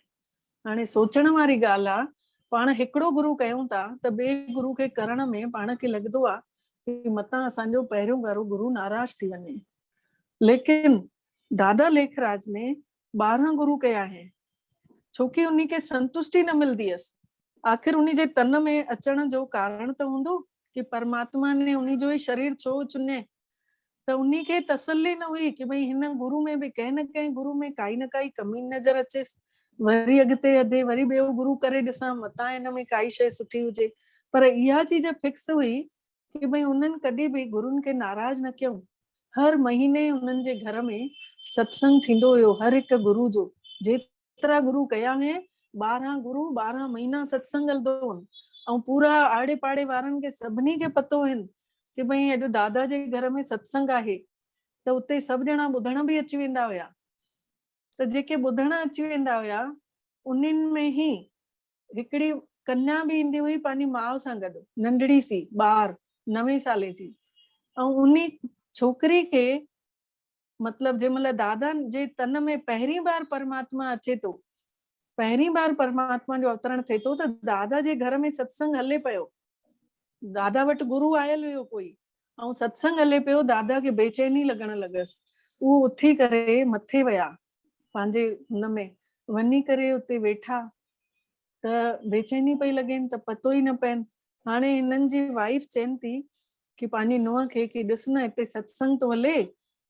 हाणे सोचण वारी ॻाल्हि आहे, पाण हिकिड़ो गुरु कयूं था त ॿिए गुरु खे करण में पाण खे लॻंदो आहे कि मतां असांजो पहिरियों वारो गुरु नाराज़ थी वञे। लेकिन दादा लेखराज ने 12 गुरु कया आहिनि, छोकी उन्ही खे संतुष्टि न मिलंदी हुयसि। आख़िर उन्ही जे तन में अचण जो कारण त हूंदो कि परमात्मा ने उन्ही जो ई शरीर छो चुने। त उन्ही खे तसल्ली न हुई कि भई हिन गुरु में बि कंहिं न कंहिं गुरु में काई न काई कमी नज़र अचेसि, वरी अॻिते अधे वरी ॿियो गुरु करे ॾिसां मतां हिन में काई शइ सुठी हुजे। पर इहा चीज फिक्स हुई कि भई उन्हनि कॾहिं बि गुरुनि खे नाराज़ न कयूं। हर महीने उन्हनि जे घर में सत्संग थींदो हुयो, हर हिकु गुरु जो। जेतिरा गुरु कया हुआ 12 गुरु 12 महीना सत्संग हलंदो हो। ऐं पूरा आड़े पाड़े वारनि खे सभिनी खे पतो आहिनि कि भई अॼु दादा जे घर में सत्संग आहे, त उते सभु ॼणा ॿुधण बि अची वेंदा हुया। त जेके ॿुधण अची वेंदा हुया उन्हनि में ही हिकिड़ी कन्या बि ईंदी हुई पंहिंजी माउ सां गॾु, नंढड़ी सी ॿार 9 साले जी। ऐं उन्ही छोकिरी खे मतलब जंहिंमहिल दादा जे तन में पहिरीं बार परमात्मा अचे थो, पहिरीं बार परमात्मा जो अवतरण थिए थो, त दादा जे घर में सत्संग हले पियो। दादा वटि गुरु आयल हुयो कोई ऐं सत्संग हले पियो। दादा खे बेचैनी लॻण लॻसि। उहो उथी करे मथे विया पंहिंजे हुन में वञी करे उते वेठा, त बेचैनी पई लॻेनि त पतो ई न पइनि। हाणे हिननि जी वाइफ चवनि थी कि पंहिंजी नुंहं खे कि ॾिस न हिते सत्संग थो हले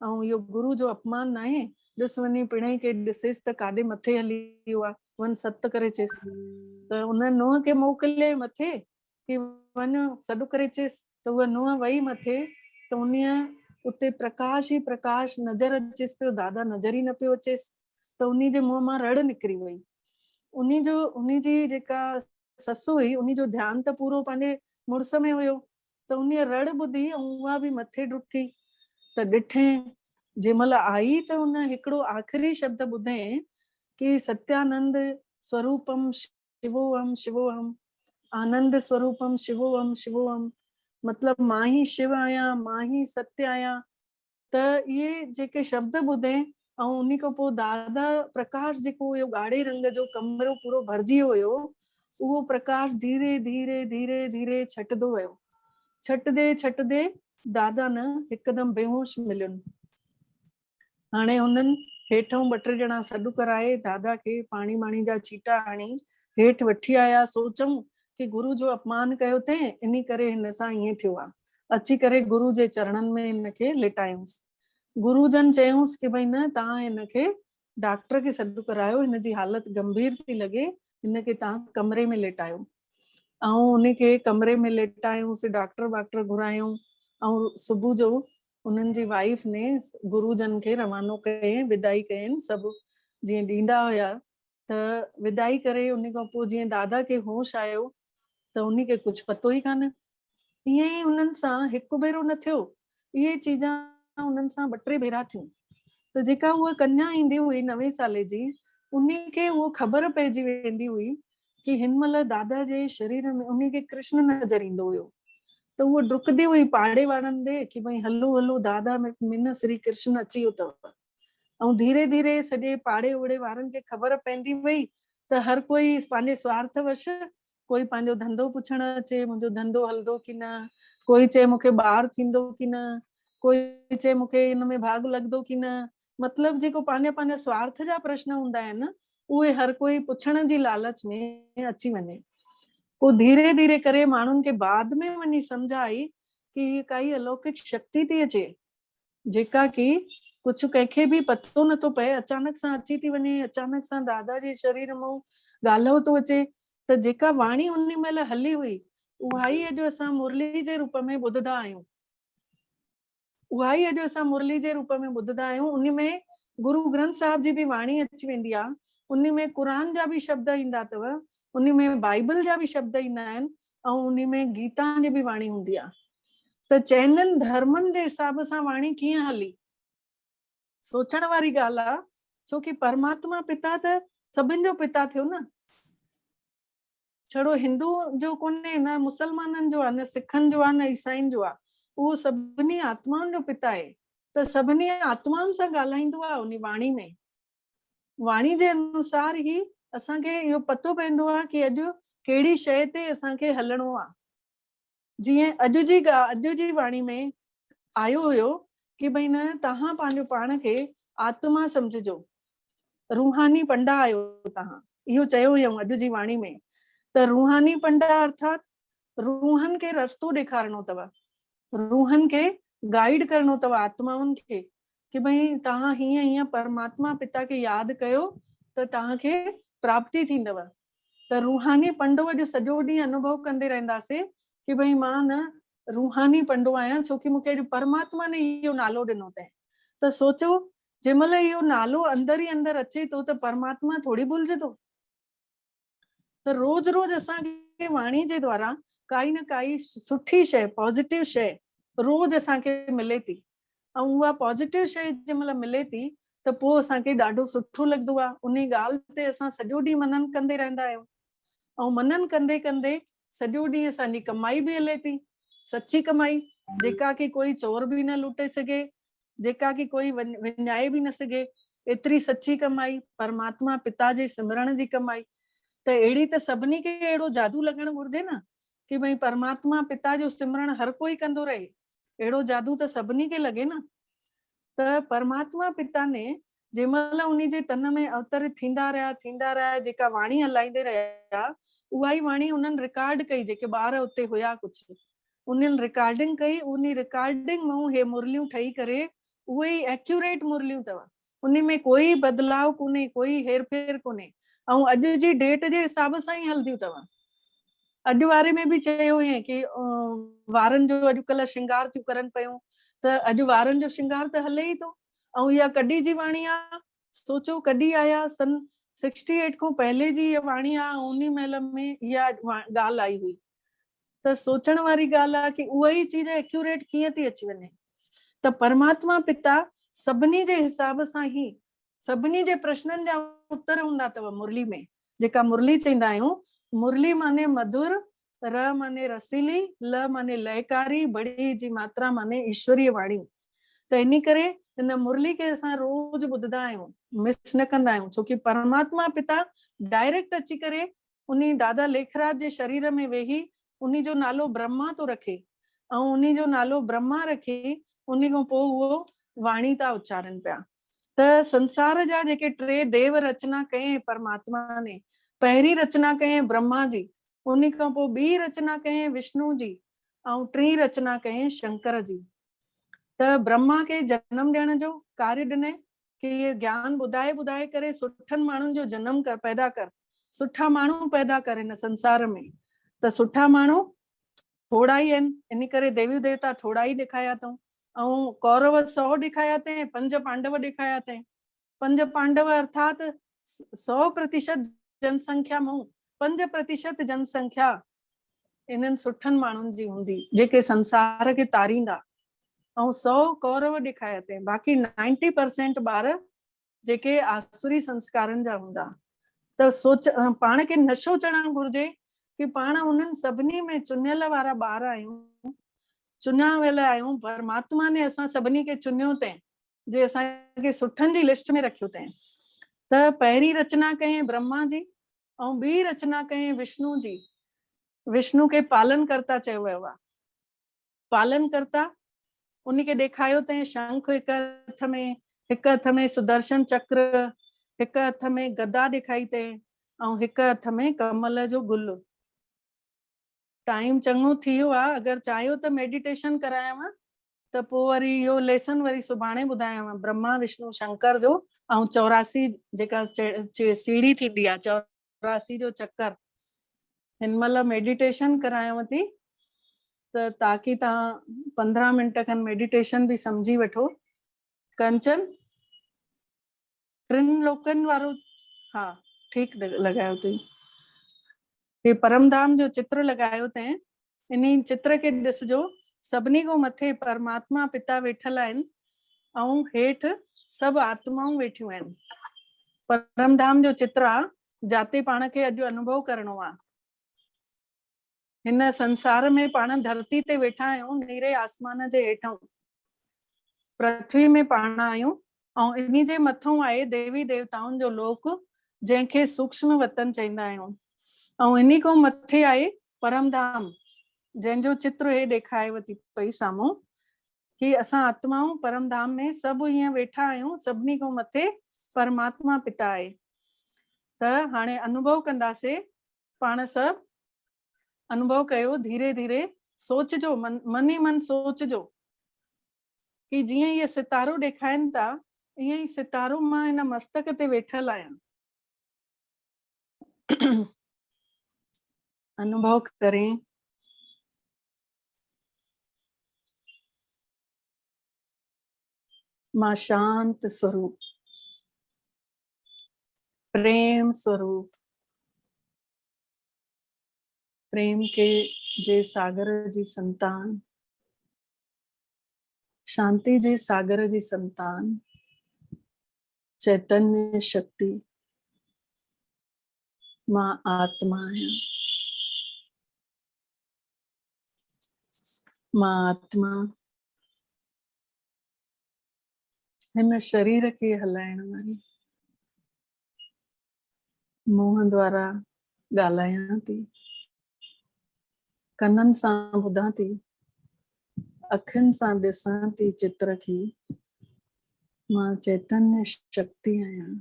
ऐं इहो गुरु जो अपमान न आहे, ॾिस वञी पिणई खे ॾिसेसि त काॾे मथे हली वियो आहे, वञ सत करे चएसि। त उन नुंहं खे मोकिले मथे कि वञ सॾु करे चएसि। त उहा नुंहं वई मथे, त उन उते प्रकाश ई प्रकाश नज़र अचेसि पियो, दादा नज़र ई न पियो अचेसि। त उन्ही जे मुंहं मां रड़ निकिरी वई। उन्ही जी जेका ससु हुई उन्ही जो ध्यानु त पूरो पंहिंजे मुड़ुस में हुयो, त उन रड़ ॿुधी ऐं उहा बि मथे डुकी। त ॾिठे जंहिंमहिल आई त उन हिकिड़ो आख़िरी शब्द ॿुधे कि सत्यानंद स्वरूपम शिवोहम शिवोहम, आनंद स्वरूपम शिवोहम शिवोहम, मतलब मां ही शिव आहियां, मां ही सत्य आहियां। त इहे जेके शब्द ॿुधे ऐं उन खां पोइ दादा प्रकाश जेको हुयो ॻाढ़े रंग जो कमरो पूरो भरिजी हुयो, उहो प्रकाश धीरे धीरे धीरे धीरे छटंदो वियो। छटदे छटदे दादा न हिकदमि बेहोश मिलियुनि। हाणे हुननि हेठों 2-3 ॼणा सॾु कराए दादा खे पाणी वाणी जा छीटा हणी हेठि वठी आया। सोचूं कि गुरु जो अपमान कयो अथई, इन करे हिन सां ईअं थियो आहे। अची करे गुरु जे चरणनि में हिनखे लिटायूंसि। गुरुजन चयूंसि कि भई न, तव्हां हिनखे डॉक्टर खे सॾु करायो, हिन जी हालत गंभीर थी लॻे, हिनखे तव्हां कमरे में लेटायो। ऐं उनखे कमरे में लेटायूंसि, डॉक्टर घुरायूं। ऐं सुबुह जो उन्हनि जी वाइफ ने गुरुजन खे रवानो कयईं, विदाई कयनि। सभु जीअं ॾींदा हुया त विदाई करे उन खां पोइ जीअं दादा खे होश आयो त उन खे कुझु पतो ई कान। ईअं ई उन्हनि सां हिकु भेरो न थियो, इहे चीजां उन्हनि सां 2-3 भेरा थियूं। त जेका उहा कन्या ईंदी हुई 9 साले जी, उन खे उहो ख़बर पइजी वेंदी हुई कि हिन महिल दादा जे शरीर में उन खे कृष्ण नज़र ईंदो हुयो। त उहो डुकंदी हुई पाड़े वारनि ॾे कि भई हलो हलो दादा में न श्री कृष्ण अची वियो अथव। ऐं धीरे धीरे सॼे पाड़े ओड़े वारनि खे ख़बर पवंदी वई त हर कोई पंहिंजे स्वार्थवश, कोई पंहिंजो धंधो पुछण अचे, मुंहिंजो धंधो हलंदो कि न, कोई चए मूंखे ॿार थींदो कि न, कोई चए मूंखे हिन में भाग लॻंदो कि न। मतलब जेको पंहिंजा पंहिंजा स्वार्थ जा प्रश्न हूंदा आहिनि, उहे हर कोई पुछण जी लालच में अची वञे। पोइ धीरे धीरे करे माण्हुनि खे बाद में वञी सम्झ आई कि काई अलौकिक शक्ति थी अचे, जेका कि कुझु कंहिंखे बि पतो नथो पए, अचानक सां अची थी वञे, अचानक सां दादा जे शरीर मां ॻाल्हो थो अचे। त जेका वाणी उन महिल हली हुई, उहा ई अॼु असां मुरली जे रूप में ॿुधंदा आहियूं। उहा ई अॼु असां मुरली जे रूप में ॿुधंदा आहियूं। उन में गुरु ग्रंथ साहिब जी बि वाणी अची वेंदी आहे, उन में क़ुरान जा बि शब्द ईंदा अथव, उन में बाइबल जा बि शब्द ईंदा आहिनि, ऐं उन में गीता जी बि वाणी हूंदी आहे। त चइनिनि धर्मनि जे हिसाब सां वाणी कीअं हली, सोचण वारी ॻाल्हि आहे। छो कि परमात्मा पिता त सभिनि जो पिता थियो न, छड़ो हिंदू जो कोन्हे, न मुसलमाननि जो आहे, न सिखनि जो आहे, न ईसाइनि जो आहे, उहो सभिनी आत्माउनि जो पिता आहे। त सभिनी आत्माउनि सां ॻाल्हाईंदो आहे उन वाणी में। वाणी जे अनुसार ई असांखे इहो पतो पवंदो आहे कि अॼु कहिड़ी शइ ते असांखे हलणो आहे। जीअं अॼु जी वाणी में आयो हुयो कि भई न तव्हां पंहिंजो पाण खे आत्मा समझिजो, रूहानी पंडा आहियो तव्हां, इहो चयो हुयऊं अॼु जी वाणी में। त रूहानी पंडा अर्थात रूहनि खे रस्तो ॾेखारणो अथव, रूहनि खे गाइड करणो अथव आत्माउनि खे कि भई तव्हां हीअं हीअं परमात्मा पिता खे यादि कयो त तव्हांखे प्राप्ति थींदव। त रूहानी पंडो अॼु सॼो ॾींहुं अनुभव कंदे रहंदासीं कि भई मां न रूहानी पंडो आहियां, छोकी मूंखे अॼु परमात्मा ने इहो नालो ॾिनो अथई। त सोचो जंहिंमहिल इहो नालो अंदर ई अंदर अचे थो त परमात्मा थोड़ी भुलिजे थो। त रोज रोज असांखे वाणी जे द्वारा काई न काई सुठी शइ, पॉजिटिव शइ रोज असांखे मिले थी, ऐं उहा पॉजिटिव शइ जंहिंमहिल मिले थी त पोइ असांखे ॾाढो सुठो लॻंदो आहे। उन ॻाल्हि ते असां सॼो ॾींहुं मनन कंदे रहंदा आहियूं, ऐं मनन कंदे कंदे सॼो ॾींहुं असांजी कमाई बि हले थी, सची कमाई, जेका की कोई चोर बि न लूटे सघे, जेका की कोई विञाए बि न सघे, एतिरी सची कमाई, परमात्मा पिता जे सिमरण जी कमाई। त अहिड़ी त सभिनी खे अहिड़ो जादू लॻणु घुरिजे न कि भई परमात्मा पिता जो सिमरण हर कोई कंदो रहे, अहिड़ो जादू त सभिनी खे लॻे न। त परमात्मा पिता ने जंहिंमहिल उन जे तन में अवतरित थींदा रहिया, जेका वाणी हलाईंदे रहिया, उहा ई वाणी उन्हनि रिकॉर्ड कई, जेके ॿार उते हुया कुझु उन्हनि रिकॉर्डिंग कई, उन रिकॉर्डिंग मां हे मुरलियूं ठही करे उहे ई एक्यूरेट मुरलियूं अथव, उन में कोई बदलाव कोन्हे, कोई हेर फेर कोन्हे, ऐं अॼु जी डेट जे हिसाब सां ई हलंदियूं अथव। अॼु वारे में बि चयो हुयईं कि वारनि जो अॼुकल्ह श्रृंगार थियूं करनि पियूं, त अॼु वारनि जो श्रृंगार त हले ई थो। ऐं इहा कॾहिं जी वाणी आहे, सोचो कॾहिं आया, सन 68 खां पहले जी इहा वाणी आहे, ऐं उन महिल में इहा ॻाल्हि आई हुई। त सोचण वारी ॻाल्हि आहे कि उहा ई चीज एक्यूरेट कीअं थी अची वञे। त परमात्मा पिता सभिनी जे हिसाब सां ई सभिनी जे प्रश्ननि जा उत्तर हूंदा अथव मुरली में, जेका मुरली चईंदा आहियूं। मुरली माने मधुर, र माने रसीली, ल माने लयकारी, बड़ी जी मात्रा माने ईश्वरीय वाणी। त इन करे हिन मुरली खे असां रोज ॿुधंदा आहियूं, मिस न कंदा आहियूं, छोकी परमात्मा पिता डायरेक्ट अची करे उन दादा लेखराज जे शरीर में वेही उन जो नालो ब्रह्मा तो रखे, ऐं उन जो नालो ब्रह्मा रखे उन खां पोइ उहो वाणी था उच्चारनि पिया। त संसार जा जेके टे देव रचना कयईं परमात्मा ने, पहिरीं रचना कयईं ब्रह्मा जी, उन खां पोइ ॿी रचना कयईं विष्णु जी, ऐं टी रचना कयईं शंकर जी। त ब्रह्मा खे जन्म ॾियण जो कार्य ॾिनई कि ये ज्ञान ॿुधाए ॿुधाए करे सुठनि माण्हुनि जो जन्म पैदा कर, सुठा माण्हू पैदा कर हिन संसार में। त सुठा माण्हू थोड़ा ई आहिनि, इन करे देवी देवता थोड़ा ई ॾेखारिया अथऊं, ऐं कौरव 100 ॾेखारिया अथई, 5 पांडव ॾेखारिया अथई। 5 पांडव अर्थात 100% जनसंख्या मां 5% जनसंख्या इन्हनि सुठनि माण्हुनि जी हूंदी, जेके संसार खे तारींदा, ऐं 100 कौरव ॾेखारिया अथई, बाक़ी 90% ॿार जेके आसुरी संस्कारनि जा हूंदा। त सोच पाण खे नशो चढ़णु घुरिजे कि पाण उन्हनि सभिनी में चुनियल वारा ॿार आहियूं, चुनिया वियल आहियूं। परमात्मा ने असां सभिनी खे चुनियो अथई, जे असांखे सुठनि जी लिस्ट में रखियो अथई। त पहिरीं रचना कयईं ब्रह्मा जी, ऐं ॿी रचना कयईं विष्णु जी। विष्णु खे पालन कर्ता चयो वियो आहे। पालन कर्ता उनखे ॾेखारियो अथई शंख हिकु हथ में सुदर्शन चक्र, हिकु हथ में गदा ॾेखारी अथई, ऐं हिकु हथ में कमल जो गुल। टाइम चङो थी वियो आहे, अगरि चाहियो त मेडिटेशन करायांव, त पोइ वरी इहो लेसन वरी सुभाणे ॿुधायांव, ब्रह्मा विष्णु शंकर जो, ऐं 84 जेका सीढ़ी थींदी आहे, 84 जो चक्कर, हिन महिल मेडिटेशन करायांव थी। त ताकि तव्हां 15 मिंट खनि मेडिटेशन बि सम्झी वठो। कंचन 3 लोकनि वारो, हा ठीकु लॻायो अथई। हे परमधाम जो चित्र लॻायो अथई, इन चित्र खे ॾिसजो सभिनी को मथे परमात्मा पिता वेठल आहिनि ऐं हेठि सभु आत्माऊं वेठियूं आहिनि। परमधाम जो चित्र आहे जाते पाण खे अॼु अनुभव करणो आहे। हिन संसार में पाण धरती ते वेठा आहियूं, नीरे आसमान जे हेठां पृथ्वी में पाण आहियूं ऐं इन्ही जे मथां आहे देवी देवताउनि जो लोक, जंहिंखे सूक्ष्म वतन चईंदा आहियूं। ऐं इन्ही खां मथे आहे परमधाम, जंहिंजो चित्र हे ॾेखारेव थी पई साम्हूं कि असां आत्माऊं परमधाम में सभु ईअं वेठा आहियूं, सभिनी खां मथे परमात्मा पिता आहे। त हाणे अनुभव कंदासीं, पाण सभु अनुभव कयो, धीरे धीरे सोचजो, मन ई मन सोचजो कि जीअं इहे सितारो ॾेखारनि था, ईअं ई सितारो मां हिन मस्तक ते वेठल आहियां। अनुभव करें। मां शांत स्वरूप, प्रेम स्वरूप, प्रेम के जे सागर जी संतान, शांति जे सागर जी संतान, चैतन्य शक्ति, मां आत्मा आहियां। मां आत्मा हिन शरीर खे हलाइण वारी मुंहं द्वारा ॻाल्हायां थी, कननि सां ॿुधां थी, अखियुनि सां ॾिसां थी चित्र खे। मां चैतन्य शक्ति आहियां,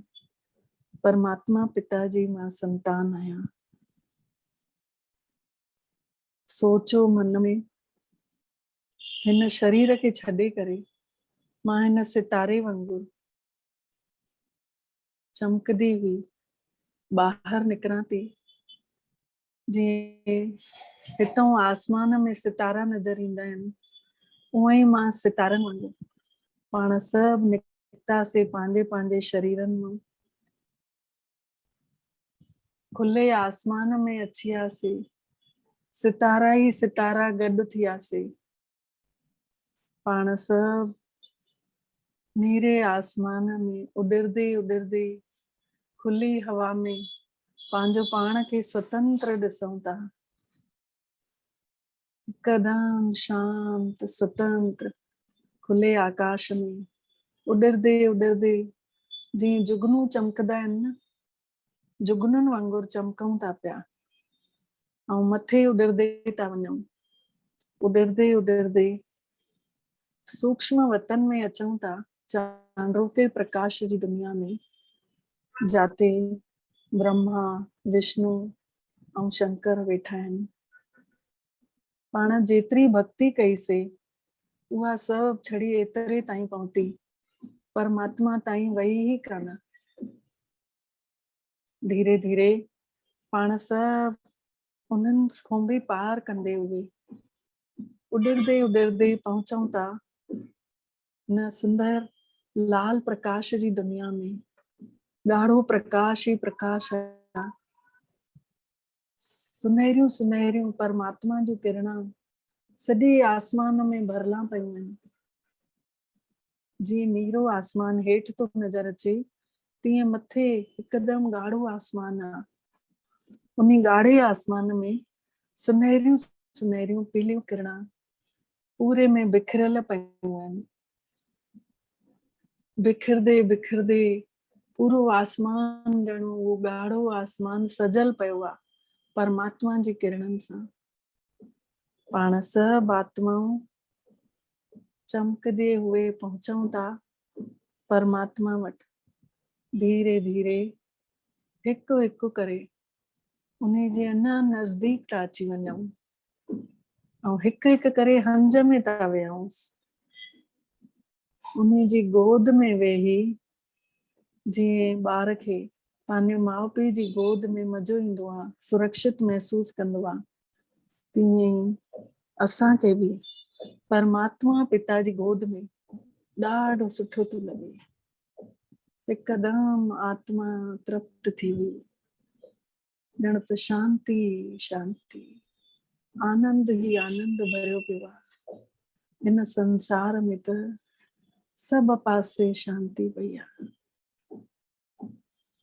परमात्मा पिता जी मां संतान आहियां। सोचो मन में, हिन शरीर खे छॾे करे मां हिन सितारे वांगुरु चमकदी हुई ॿाहिरि निकिरां थी। जीअं हितां आसमान में सितारा नज़र ईंदा आहिनि, उअं ई मां सितारनि वांगुरु पाण सभु निकितासीं पंहिंजे पंहिंजे शरीरनि मां, खुले आसमान में अची वियासीं। सितारा ई सितारा गॾु थियासीं। पाण सभु नीरे आसमान में उॾरदे उॾरदे खुली हवा में पंहिंजो पाण खे स्वतंत्र ॾिसूं था। हिकदम शांत स्वतंत्र खुले आकाश में उॾरदे उॾरदे जीअं जुगनू चमकदा आहिनि न, जुगनुनि वांगुरु चमकूं था पिया। ऐं मथे उॾरदे था वञूं, उॾरदे उॾरदे सूक्ष्म वतन में अचूं था, चांडोके प्रकाश जी दुनिया में, जाते ब्रह्मा विष्णु ऐं शंकर वेठा आहिनि। पाण जेतिरी भक्ति कईसीं उहा सभु छड़ी एतिरे ताईं पहुती, परमात्मा ताईं वई ई कान। धीरे धीरे पाण सभु उन्हनि खां बि पार कंदे हुए उॾरदे उॾरदे पहुचूं था न सुंदर लाल प्रकाश जी दुनिया में। ॻाढ़ो प्रकाश ई प्रकाश आहे। सुनहरियूं सुनहरियूं परमात्मा जूं किरणा सॼे आसमान में भरला पियूं आहिनि। जीअं नीरो आसमान हेठि थो नज़र अचे, तीअं मथे हिकदमि ॻाढ़ो आसमान आहे। उन ॻाढ़े आसमान में सुनहरियूं सुनहरियूं पीलियूं किरणा पूरे में बिखरियल पियूं आहिनि। बिखरदे बिखरदे पूरो आसमान ॼणो उहो ॻाढ़ो आसमान सजल पियो आहे परमात्मा जी किरणनि सां। पाण सभु आत्माऊं चमकदे हुए पहुचूं था परमात्मा वटि। धीरे धीरे हिकु हिकु करे उन जे अञा नज़दीक था अची वञूं ऐं हिकु हिकु करे हंज में था वेहूं। उन जी गोद में वेही जीअं ॿार खे पंहिंजे माउ पीउ जी गोद में मज़ो ईंदो आहे, सुरक्षित महसूस कंदो आहे, तीअं ई असांखे बि परमात्मा पिता जी गोद में ॾाढो सुठो थो लॻे। हिकदमि आत्मा तृप्त थी हुई, ॼण त शांती शांती, आनंद ई आनंद भरियो पियो आहे। हिन संसार में त सब पासे शांती पई आहे।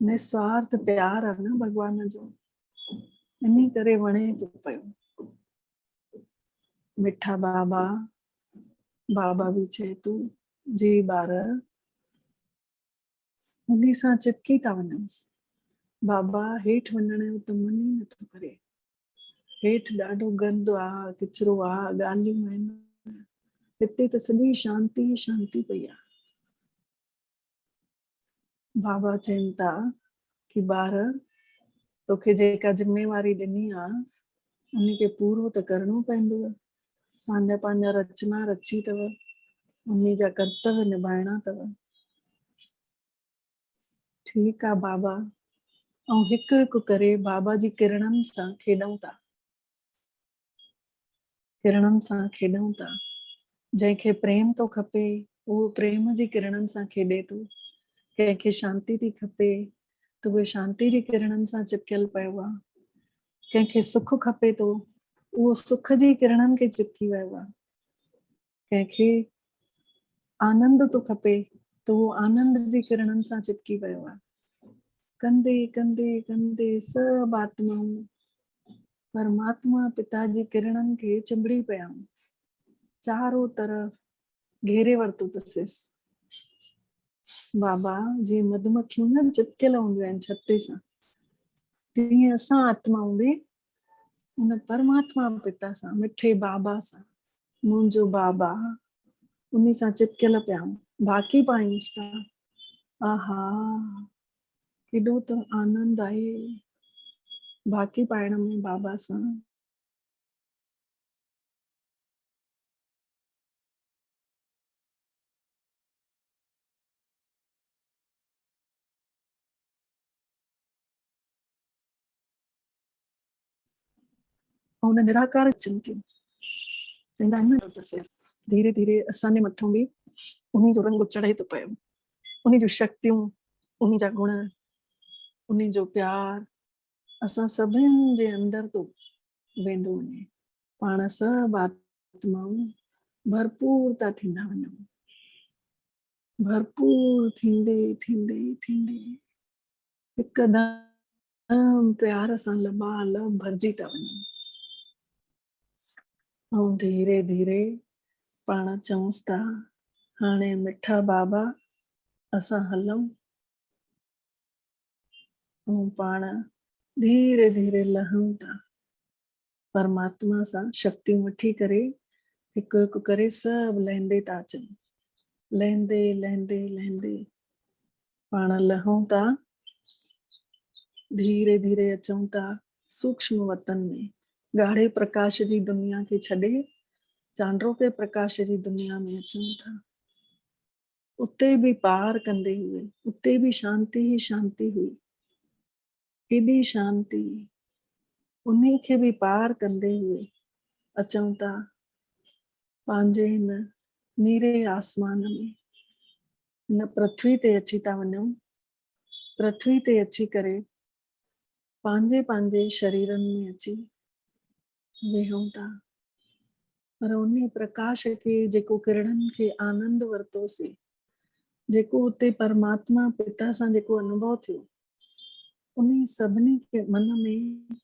निस्वार्थ प्यार आहे न भगवान जो, इन्ही करे वणे थो पियो। मिठा बाबा, बाबा बि चए तूं जी ॿार उन्ही सां चिपकी था वञोसि। बाबा हेठि वञण जो त मन ई नथो करे, हेठि ॾाढो गंद आहे, किचिरो आहे, ॻाल्हियूं आहिनि, हिते त सॼी शांती शांती पई आहे। बाबा चवनि था कि ॿार तोखे जेका जिम्मेवारी ॾिनी आहे उनखे पूरो त करिणो पवंदव। पंहिंजा पंहिंजा रचना रची अथव, उन्ही जा कर्तव्य निभाइणा अथव। ठीकु आहे बाबा, ऐं हिकु हिकु करे बाबा जी किरणनि सां खेॾूं था, किरणनि सां खेॾूं था। जंहिंखे प्रेम थो खपे उहो प्रेम जी किरणनि सां खेॾे थो, कंहिंखे शांती थी खपे त उहे शांती जी किरणनि सां चिपकियल पियो आहे, कंहिंखे सुख खपे थो उहो सुख जी किरणनि खे चिपकी वियो आहे, कंहिंखे आनंद थो खपे त उहो आनंद जी किरणनि सां चिपकी वियो आहे। कंदे कंदे कंदे सब आत्माऊं परमात्मा पिता जी किरणनि खे चिंबड़ी पिया, चारों तरफ़ घेरे वरितो अथसि। बाबा जी मधुमक्खियूं न चिपकियल हूंदियूं आहिनि छत्ते सां, तीअं असां आत्माऊं बि उन परमात्मा पिता सां, मिठे बाबा सां, मुंहिंजो बाबा, उन्ही सां चिपकियल पिया आहियूं, बाक़ी पायूंसि था। आहा केॾो त आनंद आहे बाक़ी पाइण में बाबा सां। उन निराकार चिंतियूं चवंदा आहिनि न, धीरे धीरे असांजे मथां बि उन्ही जो रंग चढ़े थो पियो, उन्ही जूं शक्तियूं, उन्ही जा गुण, उन्ही जो प्यार असां सभिनि जे अंदर तो वेंदो वञे। पाण सभु आत्माऊं भरपूर था थींदा वञूं, भरपूर थींदे थींदे थींदे हिकदम प्यार सां लबालब भरजी था वञूं। ऐं धीरे धीरे पाण चऊंसि था हाणे मिठा बाबा असां हलूं, ऐं पाण धीरे धीरे लहूं था परमात्मा सां शक्तियूं वठी करे, हिकु हिकु करे सभु लहंदे था अचनि, लहंदे लहंदे लहंदे पाण लहूं था, धीरे धीरे अचूं था सूक्ष्म वतन में, ॻाढ़े प्रकाश जी दुनिया खे छॾे चांड्रोके प्रकाश जी दुनिया में अचूं था। उते भी पार कंदे हुए उते भी शांति ही शांति हुई, एॾी शांति, उन्हीं खे भी पार कंदे हुए अचूं था पंहिंजे हिन नीरे आसमान में, हिन पृथ्वी ते अची था वञूं। पृथ्वी ते अची करे पंहिंजे पंहिंजे शरीरनि में अची वेहूं था, पर उन्हीं प्रकाश खे जेको किरणनि खे आनंद वरितोसीं, जेको उते परमात्मा पिता सां जेको अनुभव थियो, उन्हीं सभिनी खे मन में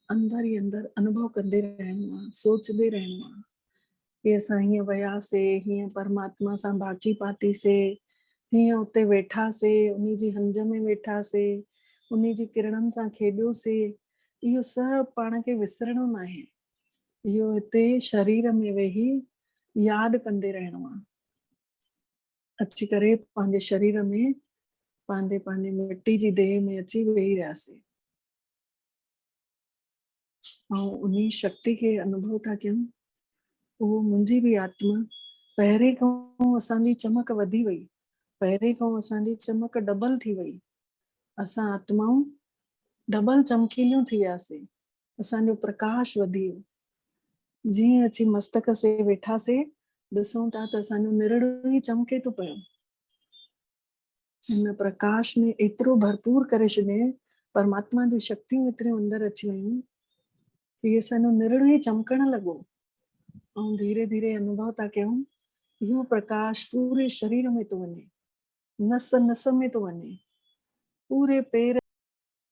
अंदर ही अंदर अनुभव कंदे रहणो आहे, सोचदे रहणो आहे कि असां हीअं वियासीं, हीअं परमात्मा सां बाक़ी पातीसीं, हीअं उते वेठासीं, उन्हीं जी हंज में वेठासीं, उन्हीं जी किरणनि सां खेॾियोसीं। इहो सभु पाण खे विसरणो न आहे, इहो हिते शरीर में वेही यादि कंदे रहणो आहे। अची करे पंहिंजे शरीर में पंहिंजे पंहिंजे मिट्टी जी देह में अची वेही रहियासीं ऐं उन्हीं शक्ति खे अनुभव था कयूं। उहो मुंहिंजी बि आत्मा पहिरें खां असांजी चमक वधी वई, पहिरें खां असांजी चमक डबल थी वई, असां आत्माऊं डबल चमकीलियूं थी वियासीं, असांजो प्रकाश वधी वियो। जीअं अची मस्तक से वेठासीं ॾिसूं था त असांजो निरड़ो ई चमके थो पियो। हिन प्रकाश ने एतिरो भरपूर करे छॾियईं, परमात्मा जी शक्तियूं एतिरियूं अंदरि अची वयूं कि असांजो निरड़ो ई चमकण लॻो। ऐं धीरे धीरे अनुभव था कयूं इहो प्रकाश पूरे शरीर में थो वञे, नस नस में थो वञे, पूरे पेर